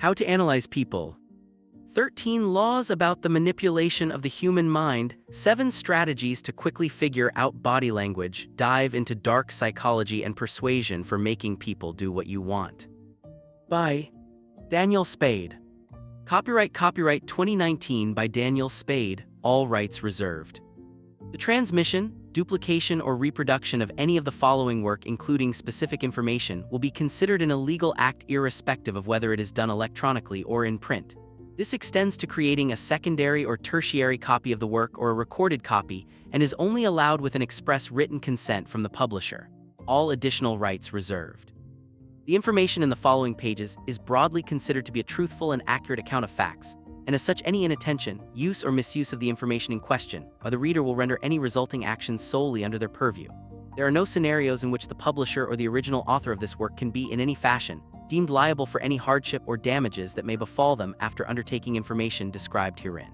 How to Analyze People. 13 Laws about the Manipulation of the Human Mind, 7 Strategies to Quickly Figure Out Body Language, dive into dark psychology and persuasion for making people do what you want. By Daniel Spade. Copyright 2019 by Daniel Spade, all rights reserved. The transmission, duplication, or reproduction of any of the following work, including specific information, will be considered an illegal act irrespective of whether it is done electronically or in print. This extends to creating a secondary or tertiary copy of the work or a recorded copy, and is only allowed with an express written consent from the publisher. All additional rights reserved. The information in the following pages is broadly considered to be a truthful and accurate account of facts, and as such, any inattention, use, or misuse of the information in question by the reader will render any resulting actions solely under their purview. There are no scenarios in which the publisher or the original author of this work can be in any fashion deemed liable for any hardship or damages that may befall them after undertaking information described herein.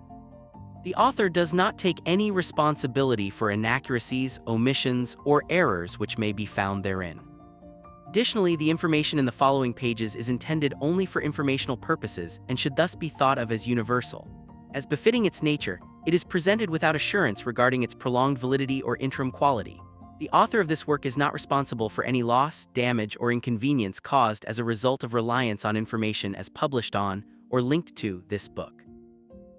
The author does not take any responsibility for inaccuracies, omissions, or errors which may be found therein. Additionally, the information in the following pages is intended only for informational purposes and should thus be thought of as universal. As befitting its nature, it is presented without assurance regarding its prolonged validity or interim quality. The author of this work is not responsible for any loss, damage, or inconvenience caused as a result of reliance on information as published on or linked to this book.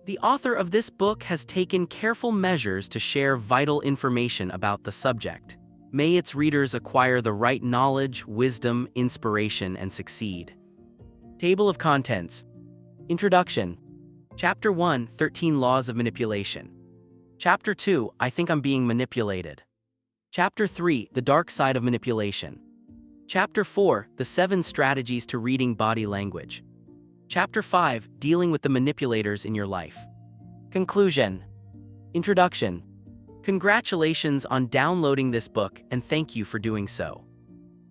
The author of this book has taken careful measures to share vital information about the subject. May its readers acquire the right knowledge, wisdom, inspiration, and succeed. Table of Contents. Introduction. Chapter 1, 13 Laws of Manipulation. Chapter 2, I Think I'm Being Manipulated. Chapter 3, The Dark Side of Manipulation. Chapter 4, The 7 Strategies to Reading Body Language. Chapter 5, Dealing with the Manipulators in Your Life. Conclusion. Introduction. Congratulations on downloading this book, and thank you for doing so.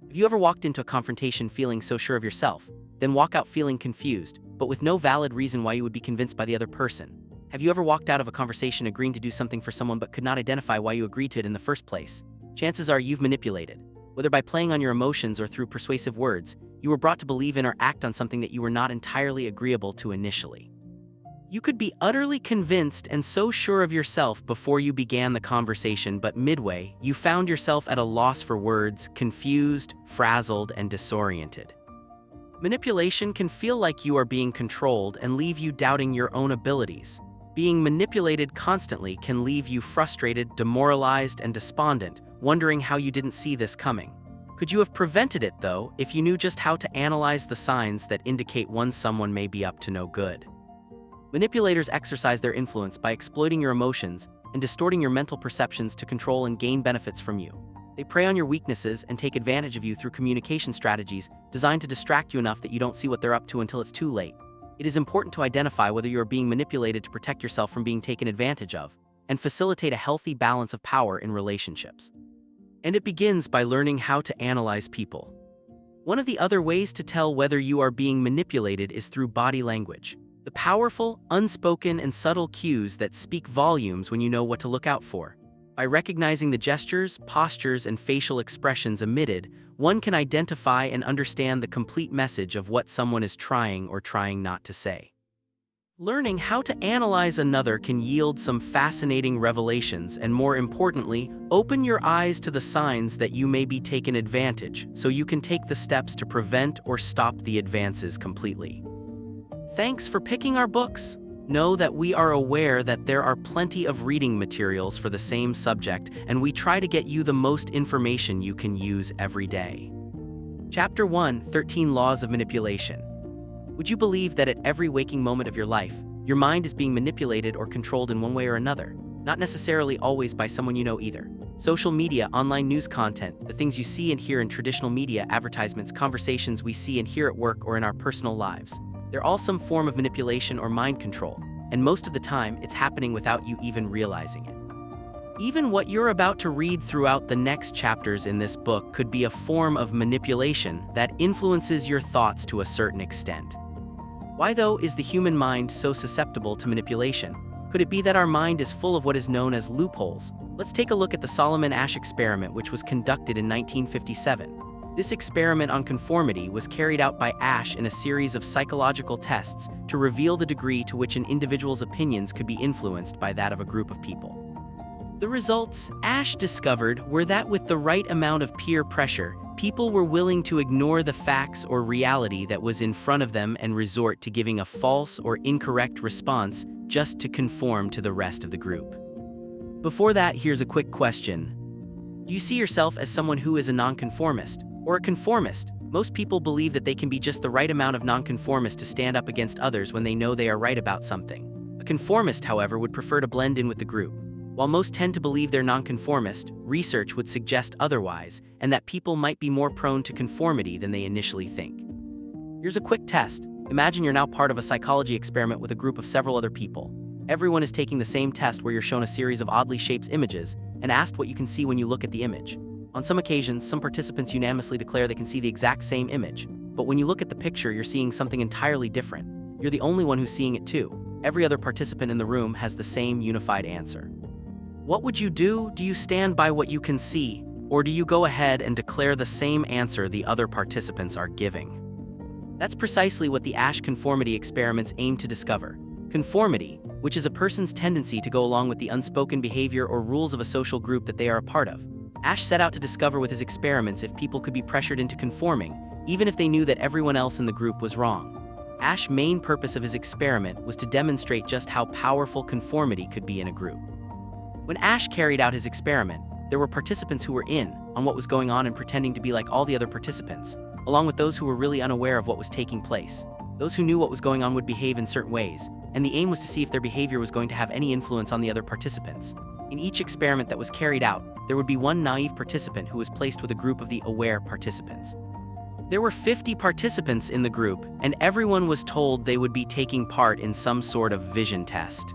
Have you ever walked into a confrontation feeling so sure of yourself, then walk out feeling confused, but with no valid reason why you would be convinced by the other person? Have you ever walked out of a conversation agreeing to do something for someone but could not identify why you agreed to it in the first place? Chances are you've manipulated. Whether by playing on your emotions or through persuasive words, you were brought to believe in or act on something that you were not entirely agreeable to initially. You could be utterly convinced and so sure of yourself before you began the conversation, but midway, you found yourself at a loss for words, confused, frazzled, and disoriented. Manipulation can feel like you are being controlled and leave you doubting your own abilities. Being manipulated constantly can leave you frustrated, demoralized, and despondent, wondering how you didn't see this coming. Could you have prevented it, though, if you knew just how to analyze the signs that indicate when someone may be up to no good? Manipulators exercise their influence by exploiting your emotions and distorting your mental perceptions to control and gain benefits from you. They prey on your weaknesses and take advantage of you through communication strategies designed to distract you enough that you don't see what they're up to until it's too late. It is important to identify whether you are being manipulated to protect yourself from being taken advantage of and facilitate a healthy balance of power in relationships. And it begins by learning how to analyze people. One of the other ways to tell whether you are being manipulated is through body language. The powerful, unspoken, and subtle cues that speak volumes when you know what to look out for. By recognizing the gestures, postures, and facial expressions emitted, one can identify and understand the complete message of what someone is trying or trying not to say. Learning how to analyze another can yield some fascinating revelations and, more importantly, open your eyes to the signs that you may be taken advantage so you can take the steps to prevent or stop the advances completely. Thanks for picking our books. Know that we are aware that there are plenty of reading materials for the same subject, and we try to get you the most information you can use every day. Chapter 1, 13 Laws of Manipulation. Would you believe that at every waking moment of your life, your mind is being manipulated or controlled in one way or another? Not necessarily always by someone you know either. Social media, online news content, the things you see and hear in traditional media, advertisements, conversations we see and hear at work or in our personal lives. They're all some form of manipulation or mind control, and most of the time, it's happening without you even realizing it. Even what you're about to read throughout the next chapters in this book could be a form of manipulation that influences your thoughts to a certain extent. Why, though, is the human mind so susceptible to manipulation? Could it be that our mind is full of what is known as loopholes? Let's take a look at the Solomon Asch experiment, which was conducted in 1957. This experiment on conformity was carried out by Ash in a series of psychological tests to reveal the degree to which an individual's opinions could be influenced by that of a group of people. The results Ash discovered were that with the right amount of peer pressure, people were willing to ignore the facts or reality that was in front of them and resort to giving a false or incorrect response just to conform to the rest of the group. Before that, here's a quick question. Do you see yourself as someone who is a nonconformist or a conformist? Most people believe that they can be just the right amount of nonconformist to stand up against others when they know they are right about something. A conformist, however, would prefer to blend in with the group. While most tend to believe they're nonconformist, research would suggest otherwise, and that people might be more prone to conformity than they initially think. Here's a quick test. Imagine you're now part of a psychology experiment with a group of several other people. Everyone is taking the same test where you're shown a series of oddly shaped images and asked what you can see when you look at the image. On some occasions, some participants unanimously declare they can see the exact same image, but when you look at the picture, you're seeing something entirely different. You're the only one who's seeing it too. Every other participant in the room has the same unified answer. What would you do? Do you stand by what you can see, or do you go ahead and declare the same answer the other participants are giving? That's precisely what the Ash conformity experiments aim to discover. Conformity, which is a person's tendency to go along with the unspoken behavior or rules of a social group that they are a part of. Ash set out to discover with his experiments if people could be pressured into conforming, even if they knew that everyone else in the group was wrong. Ash's main purpose of his experiment was to demonstrate just how powerful conformity could be in a group. When Ash carried out his experiment, there were participants who were in on what was going on and pretending to be like all the other participants, along with those who were really unaware of what was taking place. Those who knew what was going on would behave in certain ways, and the aim was to see if their behavior was going to have any influence on the other participants. In each experiment that was carried out, there would be one naive participant who was placed with a group of the aware participants. There were 50 participants in the group, and everyone was told they would be taking part in some sort of vision test.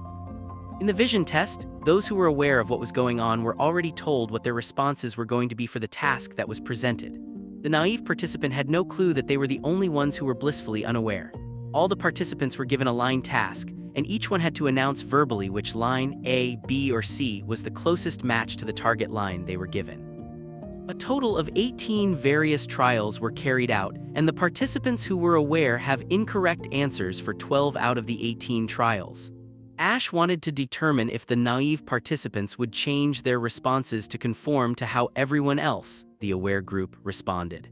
In the vision test, those who were aware of what was going on were already told what their responses were going to be for the task that was presented. The naive participant had no clue that they were the only ones who were blissfully unaware. All the participants were given a line task, and each one had to announce verbally which line, A, B, or C, was the closest match to the target line they were given. A total of 18 various trials were carried out, and the participants who were aware have incorrect answers for 12 out of the 18 trials. Ash wanted to determine if the naive participants would change their responses to conform to how everyone else, the aware group, responded.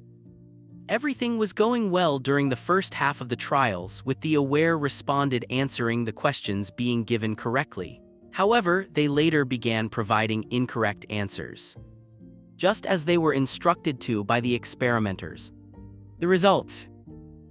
Everything was going well during the first half of the trials, with the aware responded answering the questions being given correctly. However, they later began providing incorrect answers, just as they were instructed to by the experimenters. The results.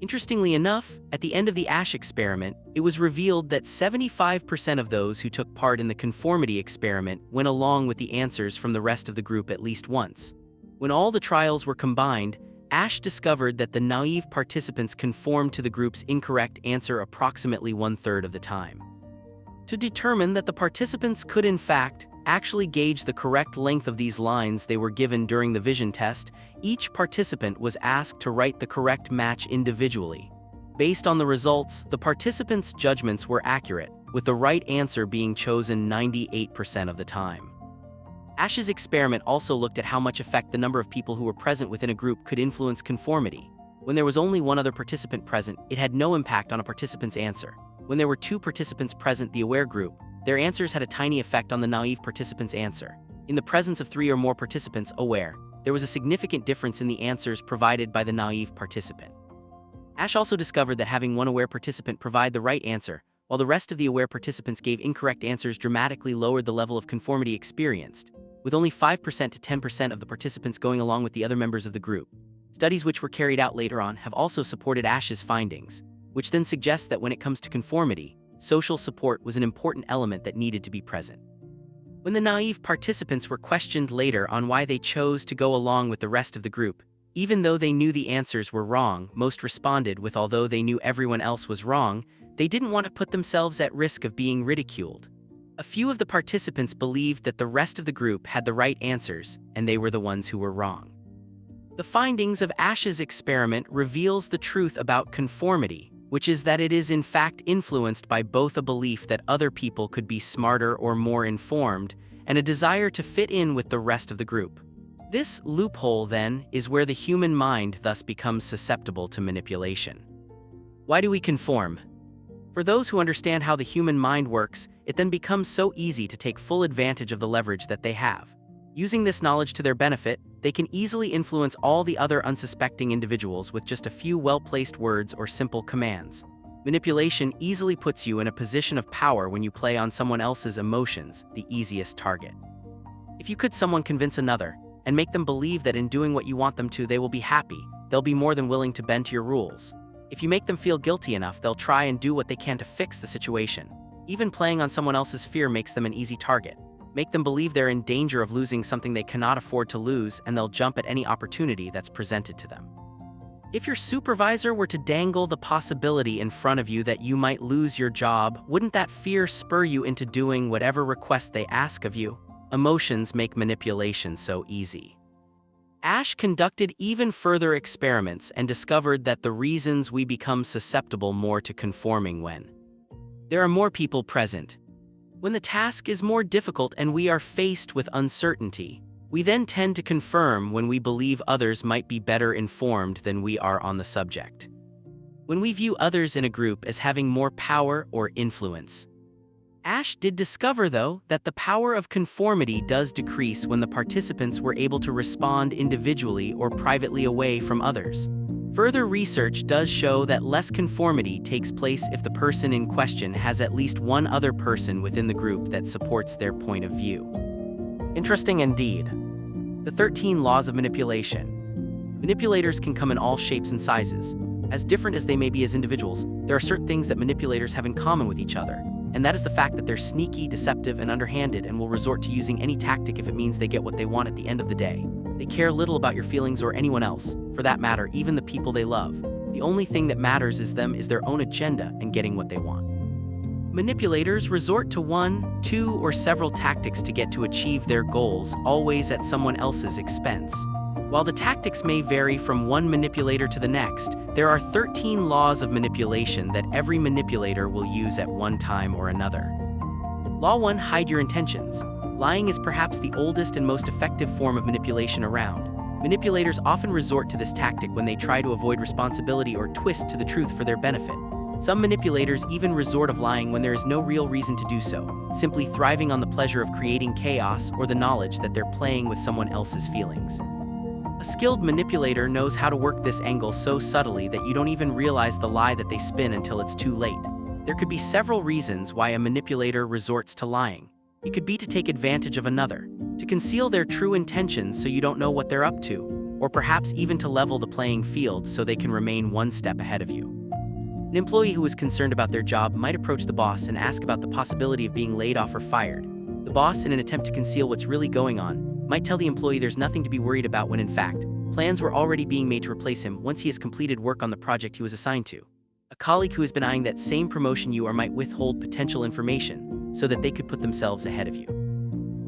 Interestingly enough, at the end of the Ash experiment, it was revealed that 75% of those who took part in the conformity experiment went along with the answers from the rest of the group at least once. When all the trials were combined, Ash discovered that the naive participants conformed to the group's incorrect answer approximately 1/3 of the time. To determine that the participants could in fact actually gauge the correct length of these lines they were given during the vision test, each participant was asked to write the correct match individually. Based on the results, the participants' judgments were accurate, with the right answer being chosen 98% of the time. Ash's experiment also looked at how much effect the number of people who were present within a group could influence conformity. When there was only one other participant present, it had no impact on a participant's answer. When there were 2 participants present, the aware group, their answers had a tiny effect on the naive participant's answer. In the presence of 3 or more participants aware, there was a significant difference in the answers provided by the naive participant. Ash also discovered that having one aware participant provide the right answer, while the rest of the aware participants gave incorrect answers, dramatically lowered the level of conformity experienced, with only 5% to 10% of the participants going along with the other members of the group. Studies which were carried out later on have also supported Ash's findings, which then suggests that when it comes to conformity, social support was an important element that needed to be present. When the naive participants were questioned later on why they chose to go along with the rest of the group, even though they knew the answers were wrong, most responded with although they knew everyone else was wrong, they didn't want to put themselves at risk of being ridiculed. A few of the participants believed that the rest of the group had the right answers, and they were the ones who were wrong. The findings of Ash's experiment reveals the truth about conformity, which is that it is in fact influenced by both a belief that other people could be smarter or more informed, and a desire to fit in with the rest of the group. This loophole, then, is where the human mind thus becomes susceptible to manipulation. Why do we conform? For those who understand how the human mind works, it then becomes so easy to take full advantage of the leverage that they have. Using this knowledge to their benefit, they can easily influence all the other unsuspecting individuals with just a few well-placed words or simple commands. Manipulation easily puts you in a position of power when you play on someone else's emotions, the easiest target. If you could convince another, and make them believe that in doing what you want them to, they will be happy, they'll be more than willing to bend to your rules. If you make them feel guilty enough, they'll try and do what they can to fix the situation. Even playing on someone else's fear makes them an easy target. Make them believe they're in danger of losing something they cannot afford to lose, and they'll jump at any opportunity that's presented to them. If your supervisor were to dangle the possibility in front of you that you might lose your job, wouldn't that fear spur you into doing whatever request they ask of you? Emotions make manipulation so easy. Ash conducted even further experiments and discovered that the reasons we become susceptible more to conforming when there are more people present. When the task is more difficult and we are faced with uncertainty, we then tend to confirm when we believe others might be better informed than we are on the subject. When we view others in a group as having more power or influence. Ash did discover, though, that the power of conformity does decrease when the participants were able to respond individually or privately away from others. Further research does show that less conformity takes place if the person in question has at least one other person within the group that supports their point of view. Interesting indeed. The 13 laws of manipulation. Manipulators can come in all shapes and sizes. As different as they may be as individuals, there are certain things that manipulators have in common with each other. And that is the fact that they're sneaky, deceptive, and underhanded, and will resort to using any tactic if it means they get what they want at the end of the day. They care little about your feelings or anyone else, for that matter, even the people they love. The only thing that matters is their own agenda and getting what they want. Manipulators resort to one, two, or several tactics to get to achieve their goals, always at someone else's expense. While the tactics may vary from one manipulator to the next, there are 13 laws of manipulation that every manipulator will use at one time or another. Law 1: hide your intentions. Lying is perhaps the oldest and most effective form of manipulation around. Manipulators often resort to this tactic when they try to avoid responsibility or twist to the truth for their benefit. Some manipulators even resort to lying when there is no real reason to do so, simply thriving on the pleasure of creating chaos or the knowledge that they're playing with someone else's feelings. A skilled manipulator knows how to work this angle so subtly that you don't even realize the lie that they spin until it's too late. There could be several reasons why a manipulator resorts to lying. It could be to take advantage of another, to conceal their true intentions so you don't know what they're up to, or perhaps even to level the playing field so they can remain one step ahead of you. An employee who is concerned about their job might approach the boss and ask about the possibility of being laid off or fired. The boss, in an attempt to conceal what's really going on, might tell the employee there's nothing to be worried about when in fact, plans were already being made to replace him once he has completed work on the project he was assigned to. A colleague who has been eyeing that same promotion you are might withhold potential information so that they could put themselves ahead of you.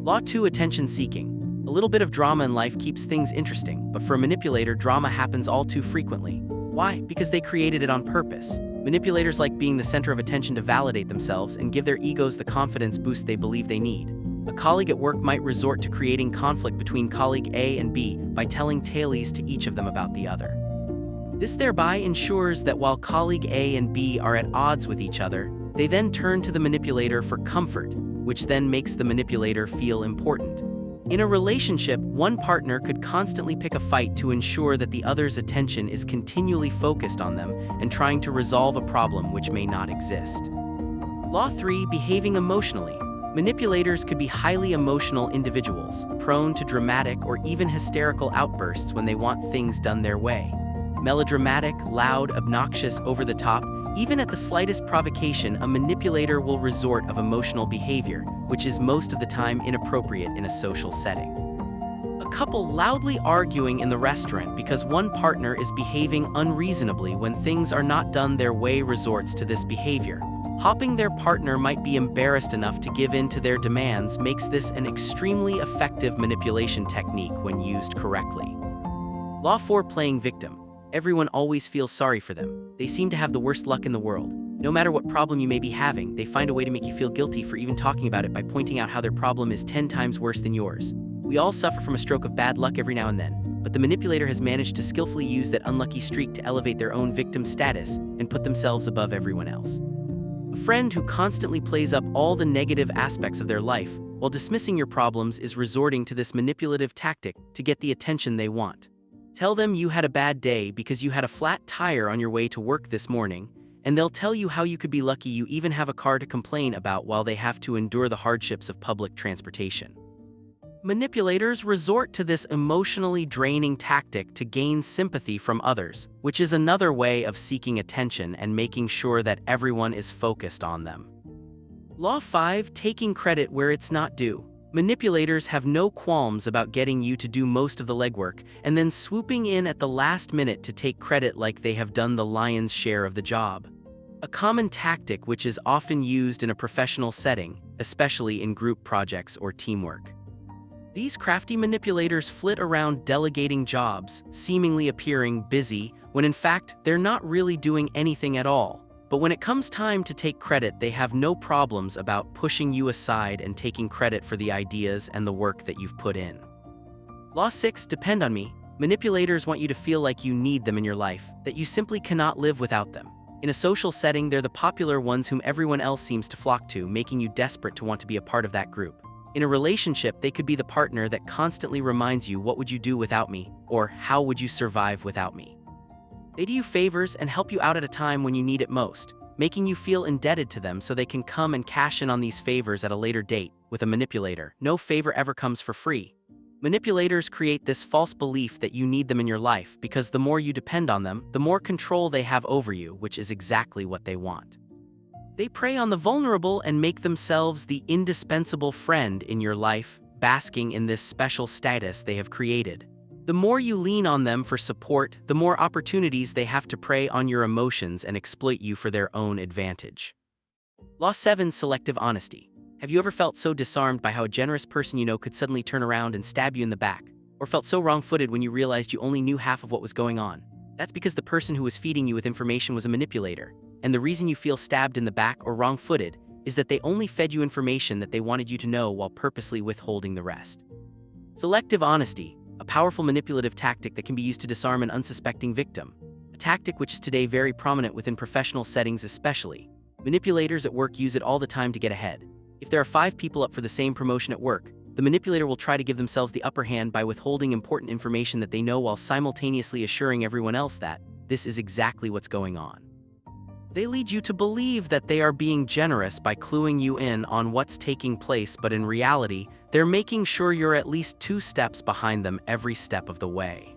Law 2: attention seeking. A little bit of drama in life keeps things interesting, but for a manipulator, drama happens all too frequently. Why? Because they created it on purpose. Manipulators like being the center of attention to validate themselves and give their egos the confidence boost they believe they need. A colleague at work might resort to creating conflict between colleague A and B by telling tales to each of them about the other. This thereby ensures that while colleague A and B are at odds with each other, they then turn to the manipulator for comfort, which then makes the manipulator feel important. In a relationship, one partner could constantly pick a fight to ensure that the other's attention is continually focused on them and trying to resolve a problem which may not exist. Law 3: behaving emotionally. Manipulators could be highly emotional individuals, prone to dramatic or even hysterical outbursts when they want things done their way. Melodramatic, loud, obnoxious, over the top, even at the slightest provocation, a manipulator will resort to emotional behavior, which is most of the time inappropriate in a social setting. A couple loudly arguing in the restaurant because one partner is behaving unreasonably when things are not done their way resorts to this behavior. Hoping their partner might be embarrassed enough to give in to their demands makes this an extremely effective manipulation technique when used correctly. Law 4: playing victim. Everyone always feels sorry for them. They seem to have the worst luck in the world. No matter what problem you may be having, they find a way to make you feel guilty for even talking about it by pointing out how their problem is 10 times worse than yours. We all suffer from a stroke of bad luck every now and then, but the manipulator has managed to skillfully use that unlucky streak to elevate their own victim status and put themselves above everyone else. A friend who constantly plays up all the negative aspects of their life while dismissing your problems is resorting to this manipulative tactic to get the attention they want. Tell them you had a bad day because you had a flat tire on your way to work this morning, and they'll tell you how you could be lucky you even have a car to complain about while they have to endure the hardships of public transportation. Manipulators resort to this emotionally draining tactic to gain sympathy from others, which is another way of seeking attention and making sure that everyone is focused on them. Law 5. Taking credit where it's not due. Manipulators have no qualms about getting you to do most of the legwork and then swooping in at the last minute to take credit like they have done the lion's share of the job. A common tactic which is often used in a professional setting, especially in group projects or teamwork. These crafty manipulators flit around delegating jobs, seemingly appearing busy, when in fact they're not really doing anything at all. But when it comes time to take credit, they have no problems about pushing you aside and taking credit for the ideas and the work that you've put in. Law 6. Depend on me. Manipulators want you to feel like you need them in your life, that you simply cannot live without them. In a social setting, they're the popular ones whom everyone else seems to flock to, making you desperate to want to be a part of that group. In a relationship, they could be the partner that constantly reminds you, what would you do without me? Or how would you survive without me? They do you favors and help you out at a time when you need it most, making you feel indebted to them so they can come and cash in on these favors at a later date. With a manipulator, no favor ever comes for free. Manipulators create this false belief that you need them in your life because the more you depend on them, the more control they have over you, which is exactly what they want. They prey on the vulnerable and make themselves the indispensable friend in your life, basking in this special status they have created. The more you lean on them for support, the more opportunities they have to prey on your emotions and exploit you for their own advantage. Law 7. Selective honesty. Have you ever felt so disarmed by how a generous person you know could suddenly turn around and stab you in the back? Or felt so wrong-footed when you realized you only knew half of what was going on? That's because the person who was feeding you with information was a manipulator, and the reason you feel stabbed in the back or wrong-footed is that they only fed you information that they wanted you to know while purposely withholding the rest. Selective honesty. A powerful manipulative tactic that can be used to disarm an unsuspecting victim. A tactic which is today very prominent within professional settings especially. Manipulators at work use it all the time to get ahead. If there are 5 people up for the same promotion at work, the manipulator will try to give themselves the upper hand by withholding important information that they know while simultaneously assuring everyone else that this is exactly what's going on. They lead you to believe that they are being generous by cluing you in on what's taking place, but in reality, they're making sure you're at least 2 steps behind them every step of the way.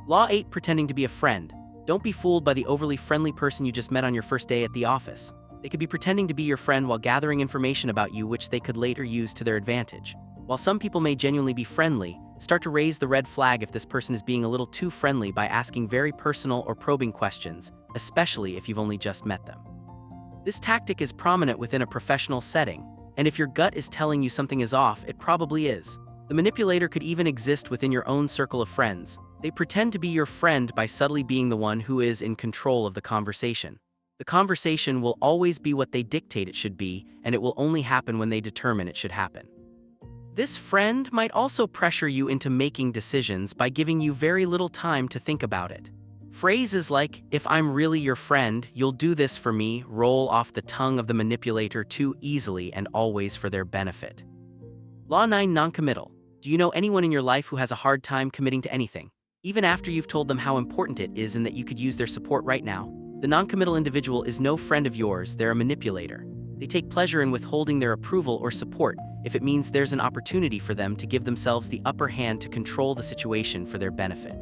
Law 8. Pretending to be a friend. Don't be fooled by the overly friendly person you just met on your first day at the office. They could be pretending to be your friend while gathering information about you which they could later use to their advantage. While some people may genuinely be friendly, start to raise the red flag if this person is being a little too friendly by asking very personal or probing questions, especially if you've only just met them. This tactic is prominent within a professional setting, and if your gut is telling you something is off, it probably is. The manipulator could even exist within your own circle of friends. They pretend to be your friend by subtly being the one who is in control of the conversation. The conversation will always be what they dictate it should be, and it will only happen when they determine it should happen. This friend might also pressure you into making decisions by giving you very little time to think about it. Phrases like, "If I'm really your friend, you'll do this for me," roll off the tongue of the manipulator too easily and always for their benefit. Law 9. Non-committal. Do you know anyone in your life who has a hard time committing to anything, even after you've told them how important it is and that you could use their support right now? The non-committal individual is no friend of yours, they're a manipulator. They take pleasure in withholding their approval or support if it means there's an opportunity for them to give themselves the upper hand to control the situation for their benefit.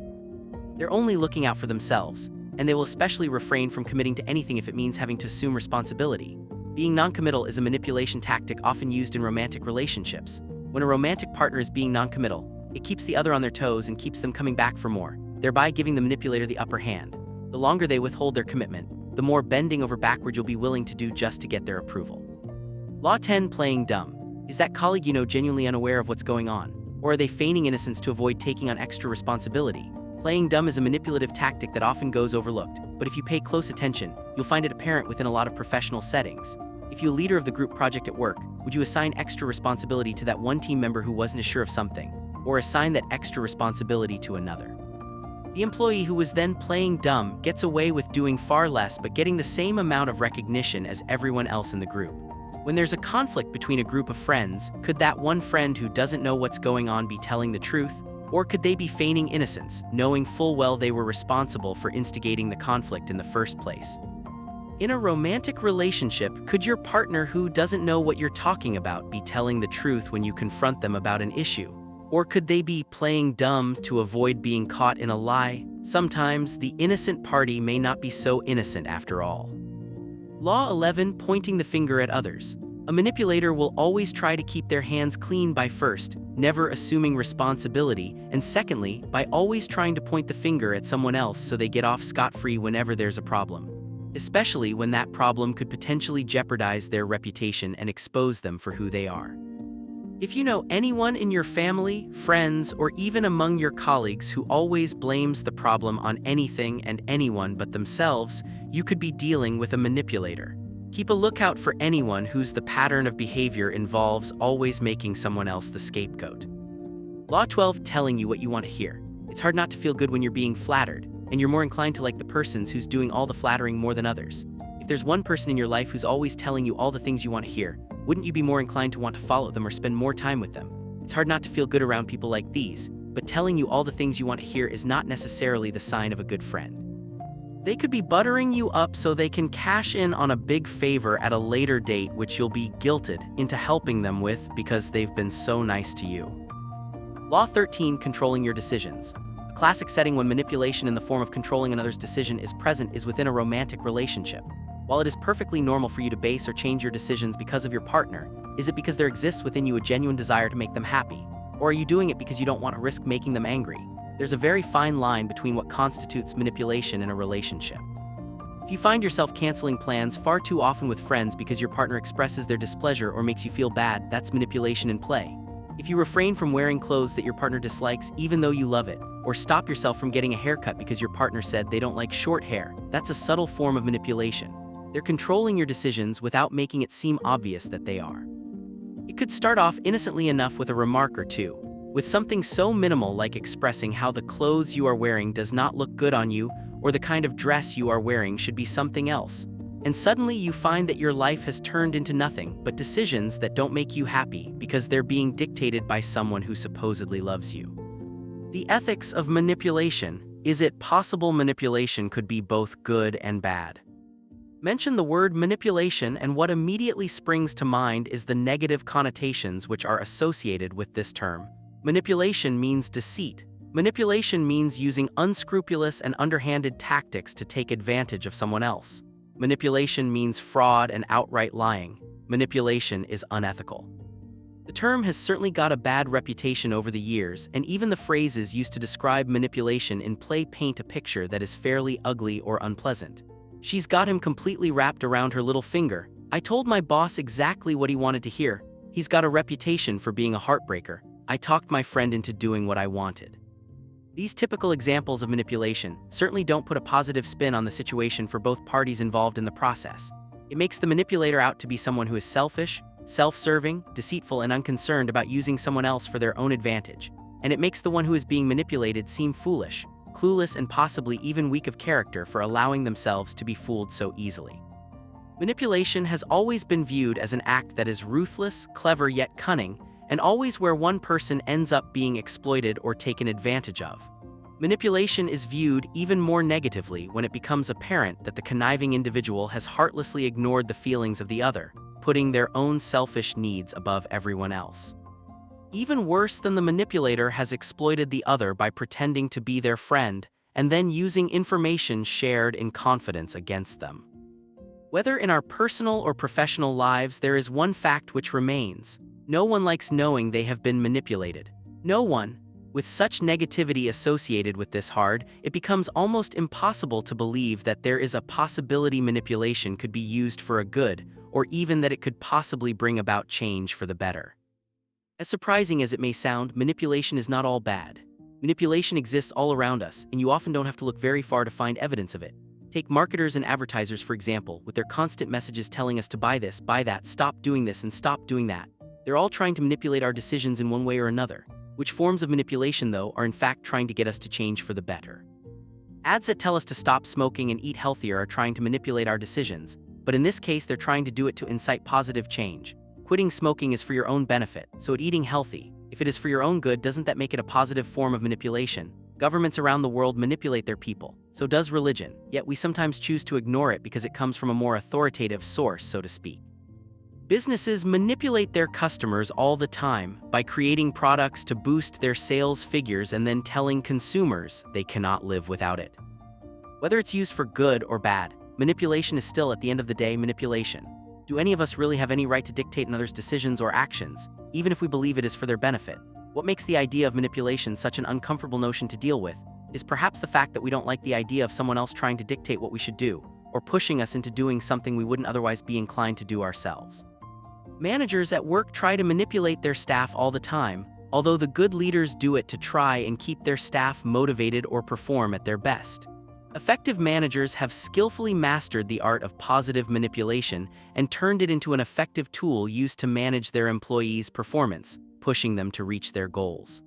They're only looking out for themselves, and they will especially refrain from committing to anything if it means having to assume responsibility. Being non-committal is a manipulation tactic often used in romantic relationships. When a romantic partner is being non-committal, it keeps the other on their toes and keeps them coming back for more, thereby giving the manipulator the upper hand. The longer they withhold their commitment, the more bending over backward you'll be willing to do just to get their approval. Law 10. Playing dumb. Is that colleague you know genuinely unaware of what's going on? Or are they feigning innocence to avoid taking on extra responsibility? Playing dumb is a manipulative tactic that often goes overlooked, but if you pay close attention, you'll find it apparent within a lot of professional settings. If you're a leader of the group project at work, would you assign extra responsibility to that one team member who wasn't as sure of something? or assign that extra responsibility to another. The employee who was then playing dumb gets away with doing far less but getting the same amount of recognition as everyone else in the group. When there's a conflict between a group of friends, could that one friend who doesn't know what's going on be telling the truth? Or could they be feigning innocence, knowing full well they were responsible for instigating the conflict in the first place? In a romantic relationship, could your partner who doesn't know what you're talking about be telling the truth when you confront them about an issue? Or could they be playing dumb to avoid being caught in a lie? Sometimes the innocent party may not be so innocent after all. Law 11. Pointing the finger at others. A manipulator will always try to keep their hands clean by first, never assuming responsibility, and secondly, by always trying to point the finger at someone else so they get off scot-free whenever there's a problem. Especially when that problem could potentially jeopardize their reputation and expose them for who they are. If you know anyone in your family, friends, or even among your colleagues who always blames the problem on anything and anyone but themselves, you could be dealing with a manipulator. Keep a lookout for anyone whose the pattern of behavior involves always making someone else the scapegoat. Law 12. Telling you what you want to hear. It's hard not to feel good when you're being flattered, and you're more inclined to like the persons who's doing all the flattering more than others. If there's one person in your life who's always telling you all the things you want to hear, wouldn't you be more inclined to want to follow them or spend more time with them? It's hard not to feel good around people like these, but telling you all the things you want to hear is not necessarily the sign of a good friend. They could be buttering you up so they can cash in on a big favor at a later date which you'll be guilted into helping them with because they've been so nice to you. Law 13. Controlling your decisions. A classic setting when manipulation in the form of controlling another's decision is present is within a romantic relationship. While it is perfectly normal for you to base or change your decisions because of your partner, is it because there exists within you a genuine desire to make them happy? Or are you doing it because you don't want to risk making them angry? There's a very fine line between what constitutes manipulation in a relationship. If you find yourself canceling plans far too often with friends because your partner expresses their displeasure or makes you feel bad, that's manipulation in play. If you refrain from wearing clothes that your partner dislikes even though you love it, or stop yourself from getting a haircut because your partner said they don't like short hair, that's a subtle form of manipulation. They're controlling your decisions without making it seem obvious that they are. It could start off innocently enough with a remark or two, with something so minimal like expressing how the clothes you are wearing does not look good on you, or the kind of dress you are wearing should be something else. And suddenly you find that your life has turned into nothing but decisions that don't make you happy because they're being dictated by someone who supposedly loves you. The ethics of manipulation. Is it possible manipulation could be both good and bad? Mention the word manipulation and what immediately springs to mind is the negative connotations which are associated with this term. Manipulation means deceit. Manipulation means using unscrupulous and underhanded tactics to take advantage of someone else. Manipulation means fraud and outright lying. Manipulation is unethical. The term has certainly got a bad reputation over the years, and even the phrases used to describe manipulation in play paint a picture that is fairly ugly or unpleasant. She's got him completely wrapped around her little finger. I told my boss exactly what he wanted to hear. He's got a reputation for being a heartbreaker. I talked my friend into doing what I wanted. These typical examples of manipulation certainly don't put a positive spin on the situation for both parties involved in the process. It makes the manipulator out to be someone who is selfish, self-serving, deceitful, and unconcerned about using someone else for their own advantage. And it makes the one who is being manipulated seem foolish, clueless, and possibly even weak of character for allowing themselves to be fooled so easily. Manipulation has always been viewed as an act that is ruthless, clever, yet cunning, and always where one person ends up being exploited or taken advantage of. Manipulation is viewed even more negatively when it becomes apparent that the conniving individual has heartlessly ignored the feelings of the other, putting their own selfish needs above everyone else. Even worse than the manipulator has exploited the other by pretending to be their friend and then using information shared in confidence against them. Whether in our personal or professional lives, there is one fact which remains. No one likes knowing they have been manipulated. No one. With such negativity associated with this it becomes almost impossible to believe that there is a possibility manipulation could be used for a good, or even that it could possibly bring about change for the better. As surprising as it may sound, manipulation is not all bad. Manipulation exists all around us, and you often don't have to look very far to find evidence of it. Take marketers and advertisers, for example, with their constant messages telling us to buy this, buy that, stop doing this, and stop doing that. They're all trying to manipulate our decisions in one way or another. Which forms of manipulation, though, are in fact trying to get us to change for the better? Ads that tell us to stop smoking and eat healthier are trying to manipulate our decisions, but in this case they're trying to do it to incite positive change. Quitting smoking is for your own benefit, so eating healthy, if it is for your own good, doesn't that make it a positive form of manipulation? Governments around the world manipulate their people, so does religion, yet we sometimes choose to ignore it because it comes from a more authoritative source, so to speak. Businesses manipulate their customers all the time by creating products to boost their sales figures and then telling consumers they cannot live without it. Whether it's used for good or bad, manipulation is still, at the end of the day, manipulation. Do any of us really have any right to dictate another's decisions or actions, even if we believe it is for their benefit? What makes the idea of manipulation such an uncomfortable notion to deal with is perhaps the fact that we don't like the idea of someone else trying to dictate what we should do, or pushing us into doing something we wouldn't otherwise be inclined to do ourselves. Managers at work try to manipulate their staff all the time, although the good leaders do it to try and keep their staff motivated or perform at their best. Effective managers have skillfully mastered the art of positive manipulation and turned it into an effective tool used to manage their employees' performance, pushing them to reach their goals.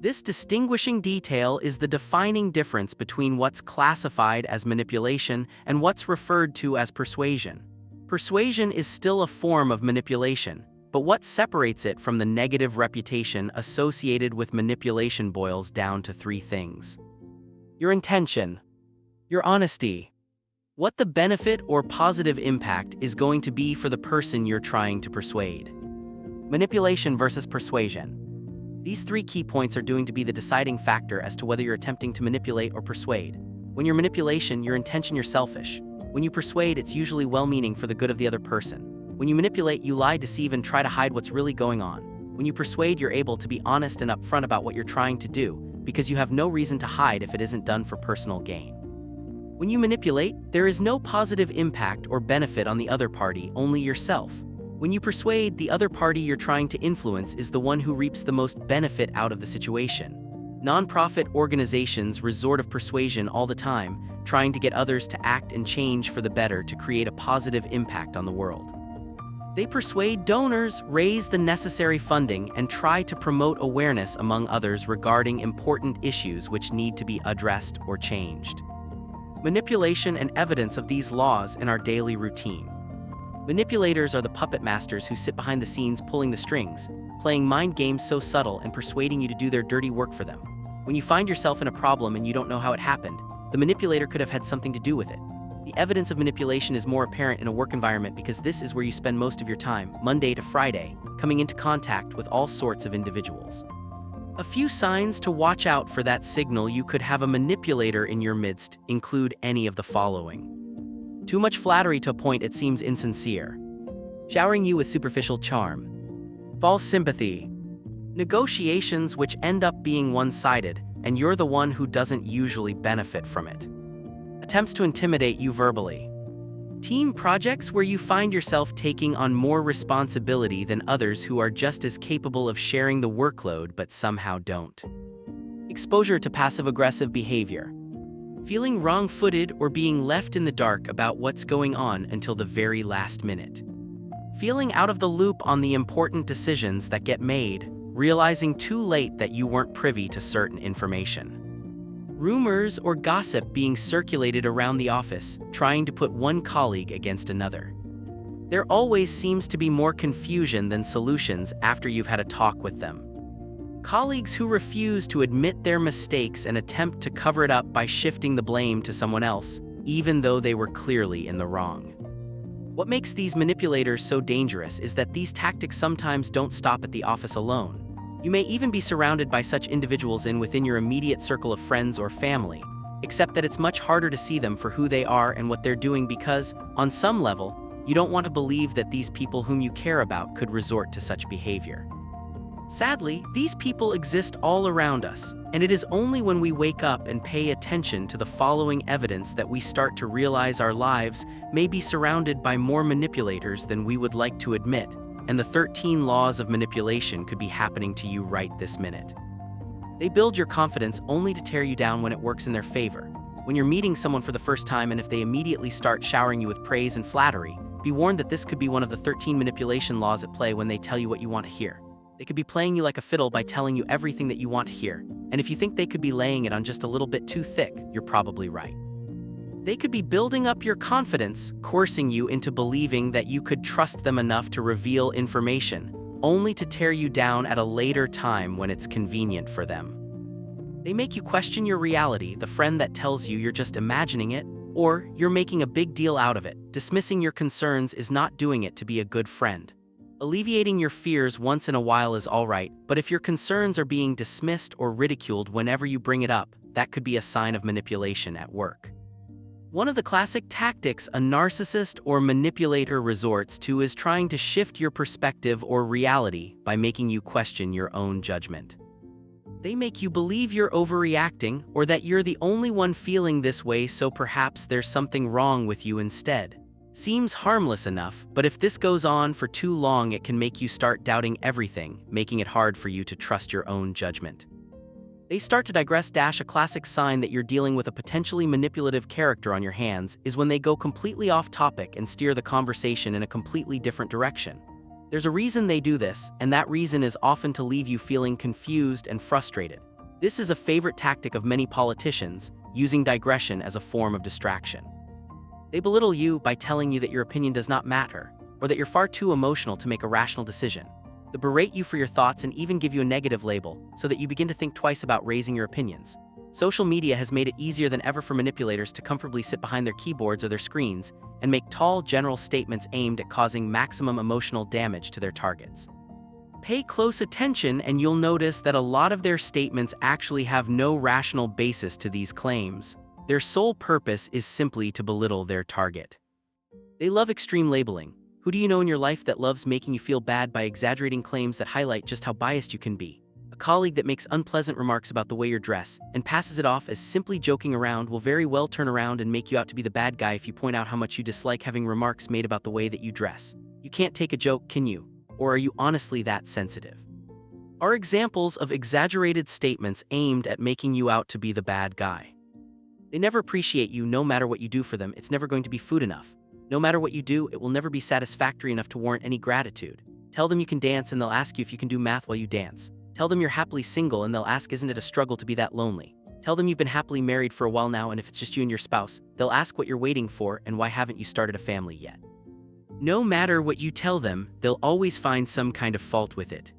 This distinguishing detail is the defining difference between what's classified as manipulation and what's referred to as persuasion. Persuasion is still a form of manipulation, but what separates it from the negative reputation associated with manipulation boils down to three things: your intention, your honesty, what the benefit or positive impact is going to be for the person you're trying to persuade. Manipulation versus persuasion. These three key points are due to be the deciding factor as to whether you're attempting to manipulate or persuade. When you're manipulation, your intention, you're selfish. When you persuade, it's usually well-meaning for the good of the other person. When you manipulate, you lie, deceive, and try to hide what's really going on. When you persuade, you're able to be honest and upfront about what you're trying to do, because you have no reason to hide if it isn't done for personal gain. When you manipulate, there is no positive impact or benefit on the other party, only yourself. When you persuade, the other party you're trying to influence is the one who reaps the most benefit out of the situation. Nonprofit organizations resort to persuasion all the time, trying to get others to act and change for the better to create a positive impact on the world. They persuade donors, raise the necessary funding, and try to promote awareness among others regarding important issues which need to be addressed or changed. Manipulation and evidence of these laws in our daily routine. Manipulators are the puppet masters who sit behind the scenes pulling the strings, playing mind games so subtle and persuading you to do their dirty work for them. When you find yourself in a problem and you don't know how it happened, the manipulator could have had something to do with it. The evidence of manipulation is more apparent in a work environment because this is where you spend most of your time, Monday to Friday, coming into contact with all sorts of individuals. A few signs to watch out for that signal you could have a manipulator in your midst include any of the following. Too much flattery to a point it seems insincere. Showering you with superficial charm. False sympathy. Negotiations which end up being one-sided, and you're the one who doesn't usually benefit from it. Attempts to intimidate you verbally. Team projects where you find yourself taking on more responsibility than others who are just as capable of sharing the workload but somehow don't. Exposure to passive-aggressive behavior. Feeling wrong-footed or being left in the dark about what's going on until the very last minute. Feeling out of the loop on the important decisions that get made, realizing too late that you weren't privy to certain information. Rumors or gossip being circulated around the office, trying to put one colleague against another. There always seems to be more confusion than solutions after you've had a talk with them. Colleagues who refuse to admit their mistakes and attempt to cover it up by shifting the blame to someone else, even though they were clearly in the wrong. What makes these manipulators so dangerous is that these tactics sometimes don't stop at the office alone. You may even be surrounded by such individuals within your immediate circle of friends or family, except that it's much harder to see them for who they are and what they're doing because, on some level, you don't want to believe that these people whom you care about could resort to such behavior. Sadly, these people exist all around us, and it is only when we wake up and pay attention to the following evidence that we start to realize our lives may be surrounded by more manipulators than we would like to admit, and the 13 laws of manipulation could be happening to you right this minute. They build your confidence only to tear you down when it works in their favor. When you're meeting someone for the first time and if they immediately start showering you with praise and flattery, be warned that this could be one of the 13 manipulation laws at play when they tell you what you want to hear. They could be playing you like a fiddle by telling you everything that you want to hear, and if you think they could be laying it on just a little bit too thick, you're probably right. They could be building up your confidence, coercing you into believing that you could trust them enough to reveal information, only to tear you down at a later time when it's convenient for them. They make you question your reality, the friend that tells you you're just imagining it, or you're making a big deal out of it. Dismissing your concerns is not doing it to be a good friend. Alleviating your fears once in a while is alright, but if your concerns are being dismissed or ridiculed whenever you bring it up, that could be a sign of manipulation at work. One of the classic tactics a narcissist or manipulator resorts to is trying to shift your perspective or reality by making you question your own judgment. They make you believe you're overreacting or that you're the only one feeling this way, so perhaps there's something wrong with you instead. Seems harmless enough, but if this goes on for too long, it can make you start doubting everything, making it hard for you to trust your own judgment. They start to digress. A classic sign that you're dealing with a potentially manipulative character on your hands is when they go completely off topic and steer the conversation in a completely different direction. There's a reason they do this, and that reason is often to leave you feeling confused and frustrated. This is a favorite tactic of many politicians, using digression as a form of distraction. They belittle you by telling you that your opinion does not matter, or that you're far too emotional to make a rational decision. They berate you for your thoughts and even give you a negative label, so that you begin to think twice about raising your opinions. Social media has made it easier than ever for manipulators to comfortably sit behind their keyboards or their screens and make tall, general statements aimed at causing maximum emotional damage to their targets. Pay close attention and you'll notice that a lot of their statements actually have no rational basis to these claims. Their sole purpose is simply to belittle their target. They love extreme labeling. Who do you know in your life that loves making you feel bad by exaggerating claims that highlight just how biased you can be? A colleague that makes unpleasant remarks about the way you dress and passes it off as simply joking around will very well turn around and make you out to be the bad guy if you point out how much you dislike having remarks made about the way that you dress. You can't take a joke, can you? Or are you honestly that sensitive? Are examples of exaggerated statements aimed at making you out to be the bad guy. They never appreciate you no matter what you do for them. It's never going to be food enough. No matter what you do, it will never be satisfactory enough to warrant any gratitude. Tell them you can dance and they'll ask you if you can do math while you dance. Tell them you're happily single and they'll ask, isn't it a struggle to be that lonely? Tell them you've been happily married for a while now, and if it's just you and your spouse, they'll ask what you're waiting for and why haven't you started a family yet. No matter what you tell them, they'll always find some kind of fault with it.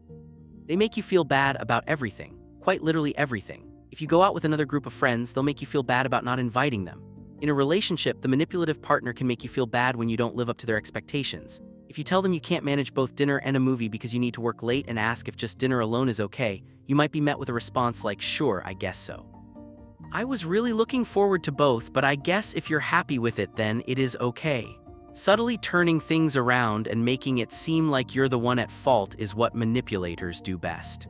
They make you feel bad about everything, quite literally everything. If you go out with another group of friends, they'll make you feel bad about not inviting them. In a relationship, the manipulative partner can make you feel bad when you don't live up to their expectations. If you tell them you can't manage both dinner and a movie because you need to work late and ask if just dinner alone is okay, you might be met with a response like, sure, I guess so. I was really looking forward to both, but I guess if you're happy with it, then it is okay. Subtly turning things around and making it seem like you're the one at fault is what manipulators do best.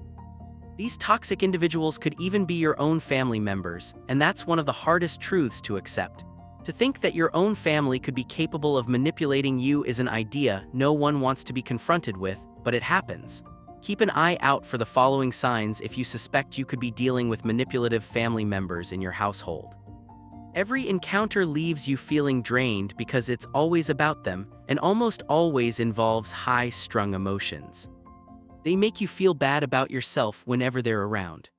These toxic individuals could even be your own family members, and that's one of the hardest truths to accept. To think that your own family could be capable of manipulating you is an idea no one wants to be confronted with, but it happens. Keep an eye out for the following signs if you suspect you could be dealing with manipulative family members in your household. Every encounter leaves you feeling drained because it's always about them and almost always involves high-strung emotions. They make you feel bad about yourself whenever they're around.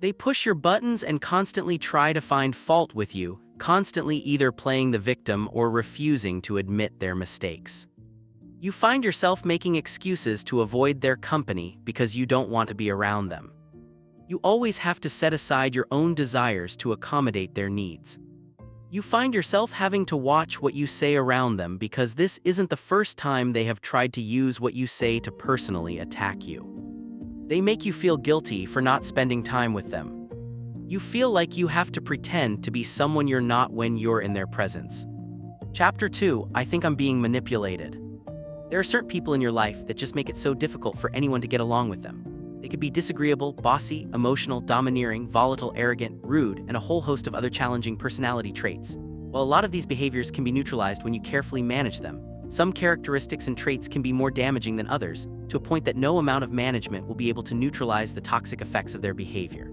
They push your buttons and constantly try to find fault with you, constantly either playing the victim or refusing to admit their mistakes. You find yourself making excuses to avoid their company because you don't want to be around them. You always have to set aside your own desires to accommodate their needs. You find yourself having to watch what you say around them because this isn't the first time they have tried to use what you say to personally attack you. They make you feel guilty for not spending time with them. You feel like you have to pretend to be someone you're not when you're in their presence. Chapter 2, I think I'm being manipulated. There are certain people in your life that just make it so difficult for anyone to get along with them. They could be disagreeable, bossy, emotional, domineering, volatile, arrogant, rude, and a whole host of other challenging personality traits. While a lot of these behaviors can be neutralized when you carefully manage them, some characteristics and traits can be more damaging than others, to a point that no amount of management will be able to neutralize the toxic effects of their behavior.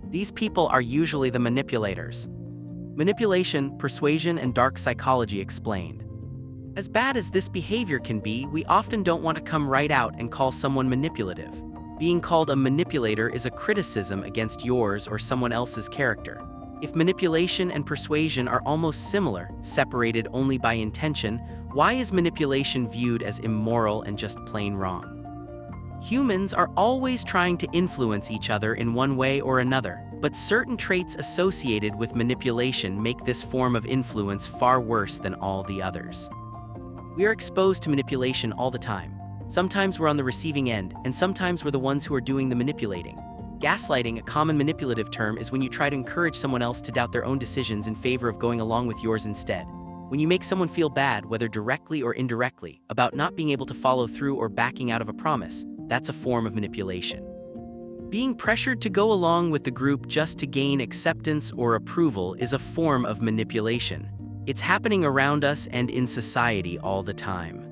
These people are usually the manipulators. Manipulation, persuasion, and dark psychology explained. As bad as this behavior can be, we often don't want to come right out and call someone manipulative. Being called a manipulator is a criticism against yours or someone else's character. If manipulation and persuasion are almost similar, separated only by intention, why is manipulation viewed as immoral and just plain wrong? Humans are always trying to influence each other in one way or another, but certain traits associated with manipulation make this form of influence far worse than all the others. We are exposed to manipulation all the time. Sometimes we're on the receiving end, and sometimes we're the ones who are doing the manipulating. Gaslighting, a common manipulative term, is when you try to encourage someone else to doubt their own decisions in favor of going along with yours instead. When you make someone feel bad, whether directly or indirectly, about not being able to follow through or backing out of a promise, that's a form of manipulation. Being pressured to go along with the group just to gain acceptance or approval is a form of manipulation. It's happening around us and in society all the time.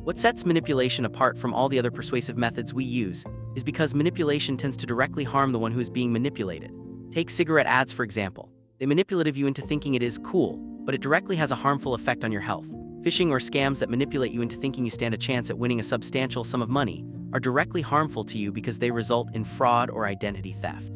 What sets manipulation apart from all the other persuasive methods we use is because manipulation tends to directly harm the one who is being manipulated. Take cigarette ads, for example. They manipulate you into thinking it is cool, but it directly has a harmful effect on your health. Phishing or scams that manipulate you into thinking you stand a chance at winning a substantial sum of money are directly harmful to you because they result in fraud or identity theft.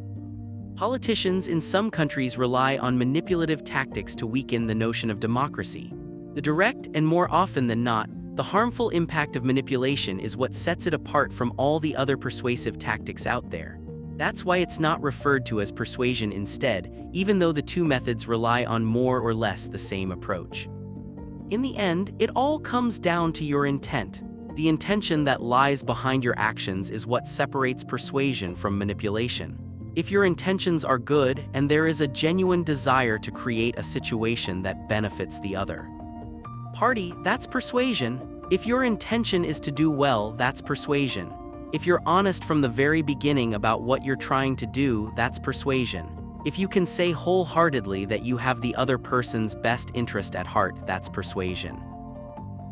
Politicians in some countries rely on manipulative tactics to weaken the notion of democracy. The direct and, more often than not, the harmful impact of manipulation is what sets it apart from all the other persuasive tactics out there. That's why it's not referred to as persuasion instead, even though the two methods rely on more or less the same approach. In the end, it all comes down to your intent. The intention that lies behind your actions is what separates persuasion from manipulation. If your intentions are good and there is a genuine desire to create a situation that benefits the other party, that's persuasion. If your intention is to do well, that's persuasion. If you're honest from the very beginning about what you're trying to do, that's persuasion. If you can say wholeheartedly that you have the other person's best interest at heart, that's persuasion.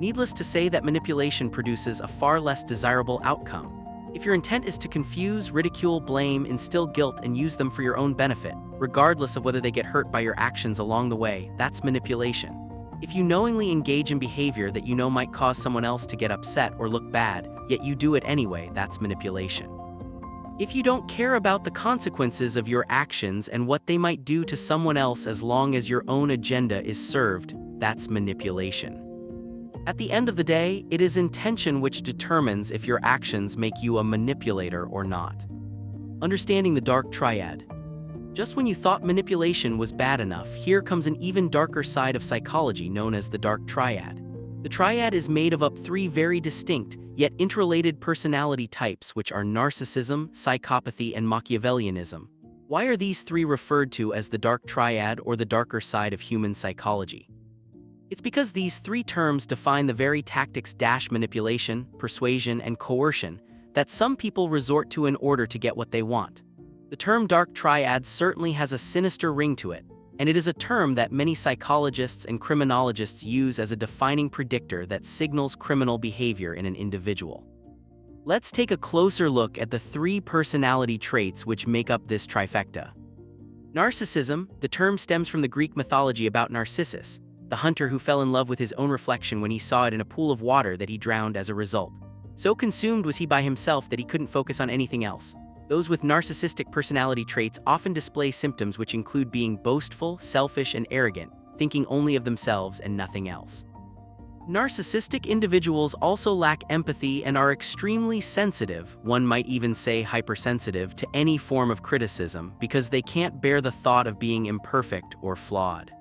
Needless to say that manipulation produces a far less desirable outcome. If your intent is to confuse, ridicule, blame, instill guilt, and use them for your own benefit, regardless of whether they get hurt by your actions along the way, that's manipulation. If you knowingly engage in behavior that you know might cause someone else to get upset or look bad, yet you do it anyway, that's manipulation. If you don't care about the consequences of your actions and what they might do to someone else as long as your own agenda is served, that's manipulation. At the end of the day, it is intention which determines if your actions make you a manipulator or not. Understanding the dark triad. Just when you thought manipulation was bad enough, here comes an even darker side of psychology known as the dark triad. The triad is made of three very distinct, yet interrelated personality types, which are narcissism, psychopathy, and Machiavellianism. Why are these three referred to as the dark triad or the darker side of human psychology? It's because these three terms define the very tactics manipulation, persuasion, and coercion that some people resort to in order to get what they want. The term dark triad certainly has a sinister ring to it, and it is a term that many psychologists and criminologists use as a defining predictor that signals criminal behavior in an individual. Let's take a closer look at the three personality traits which make up this trifecta. Narcissism. The term stems from the Greek mythology about Narcissus, the hunter who fell in love with his own reflection when he saw it in a pool of water that he drowned as a result. So consumed was he by himself that he couldn't focus on anything else. Those with narcissistic personality traits often display symptoms which include being boastful, selfish, and arrogant, thinking only of themselves and nothing else. Narcissistic individuals also lack empathy and are extremely sensitive, one might even say hypersensitive, to any form of criticism because they can't bear the thought of being imperfect or flawed.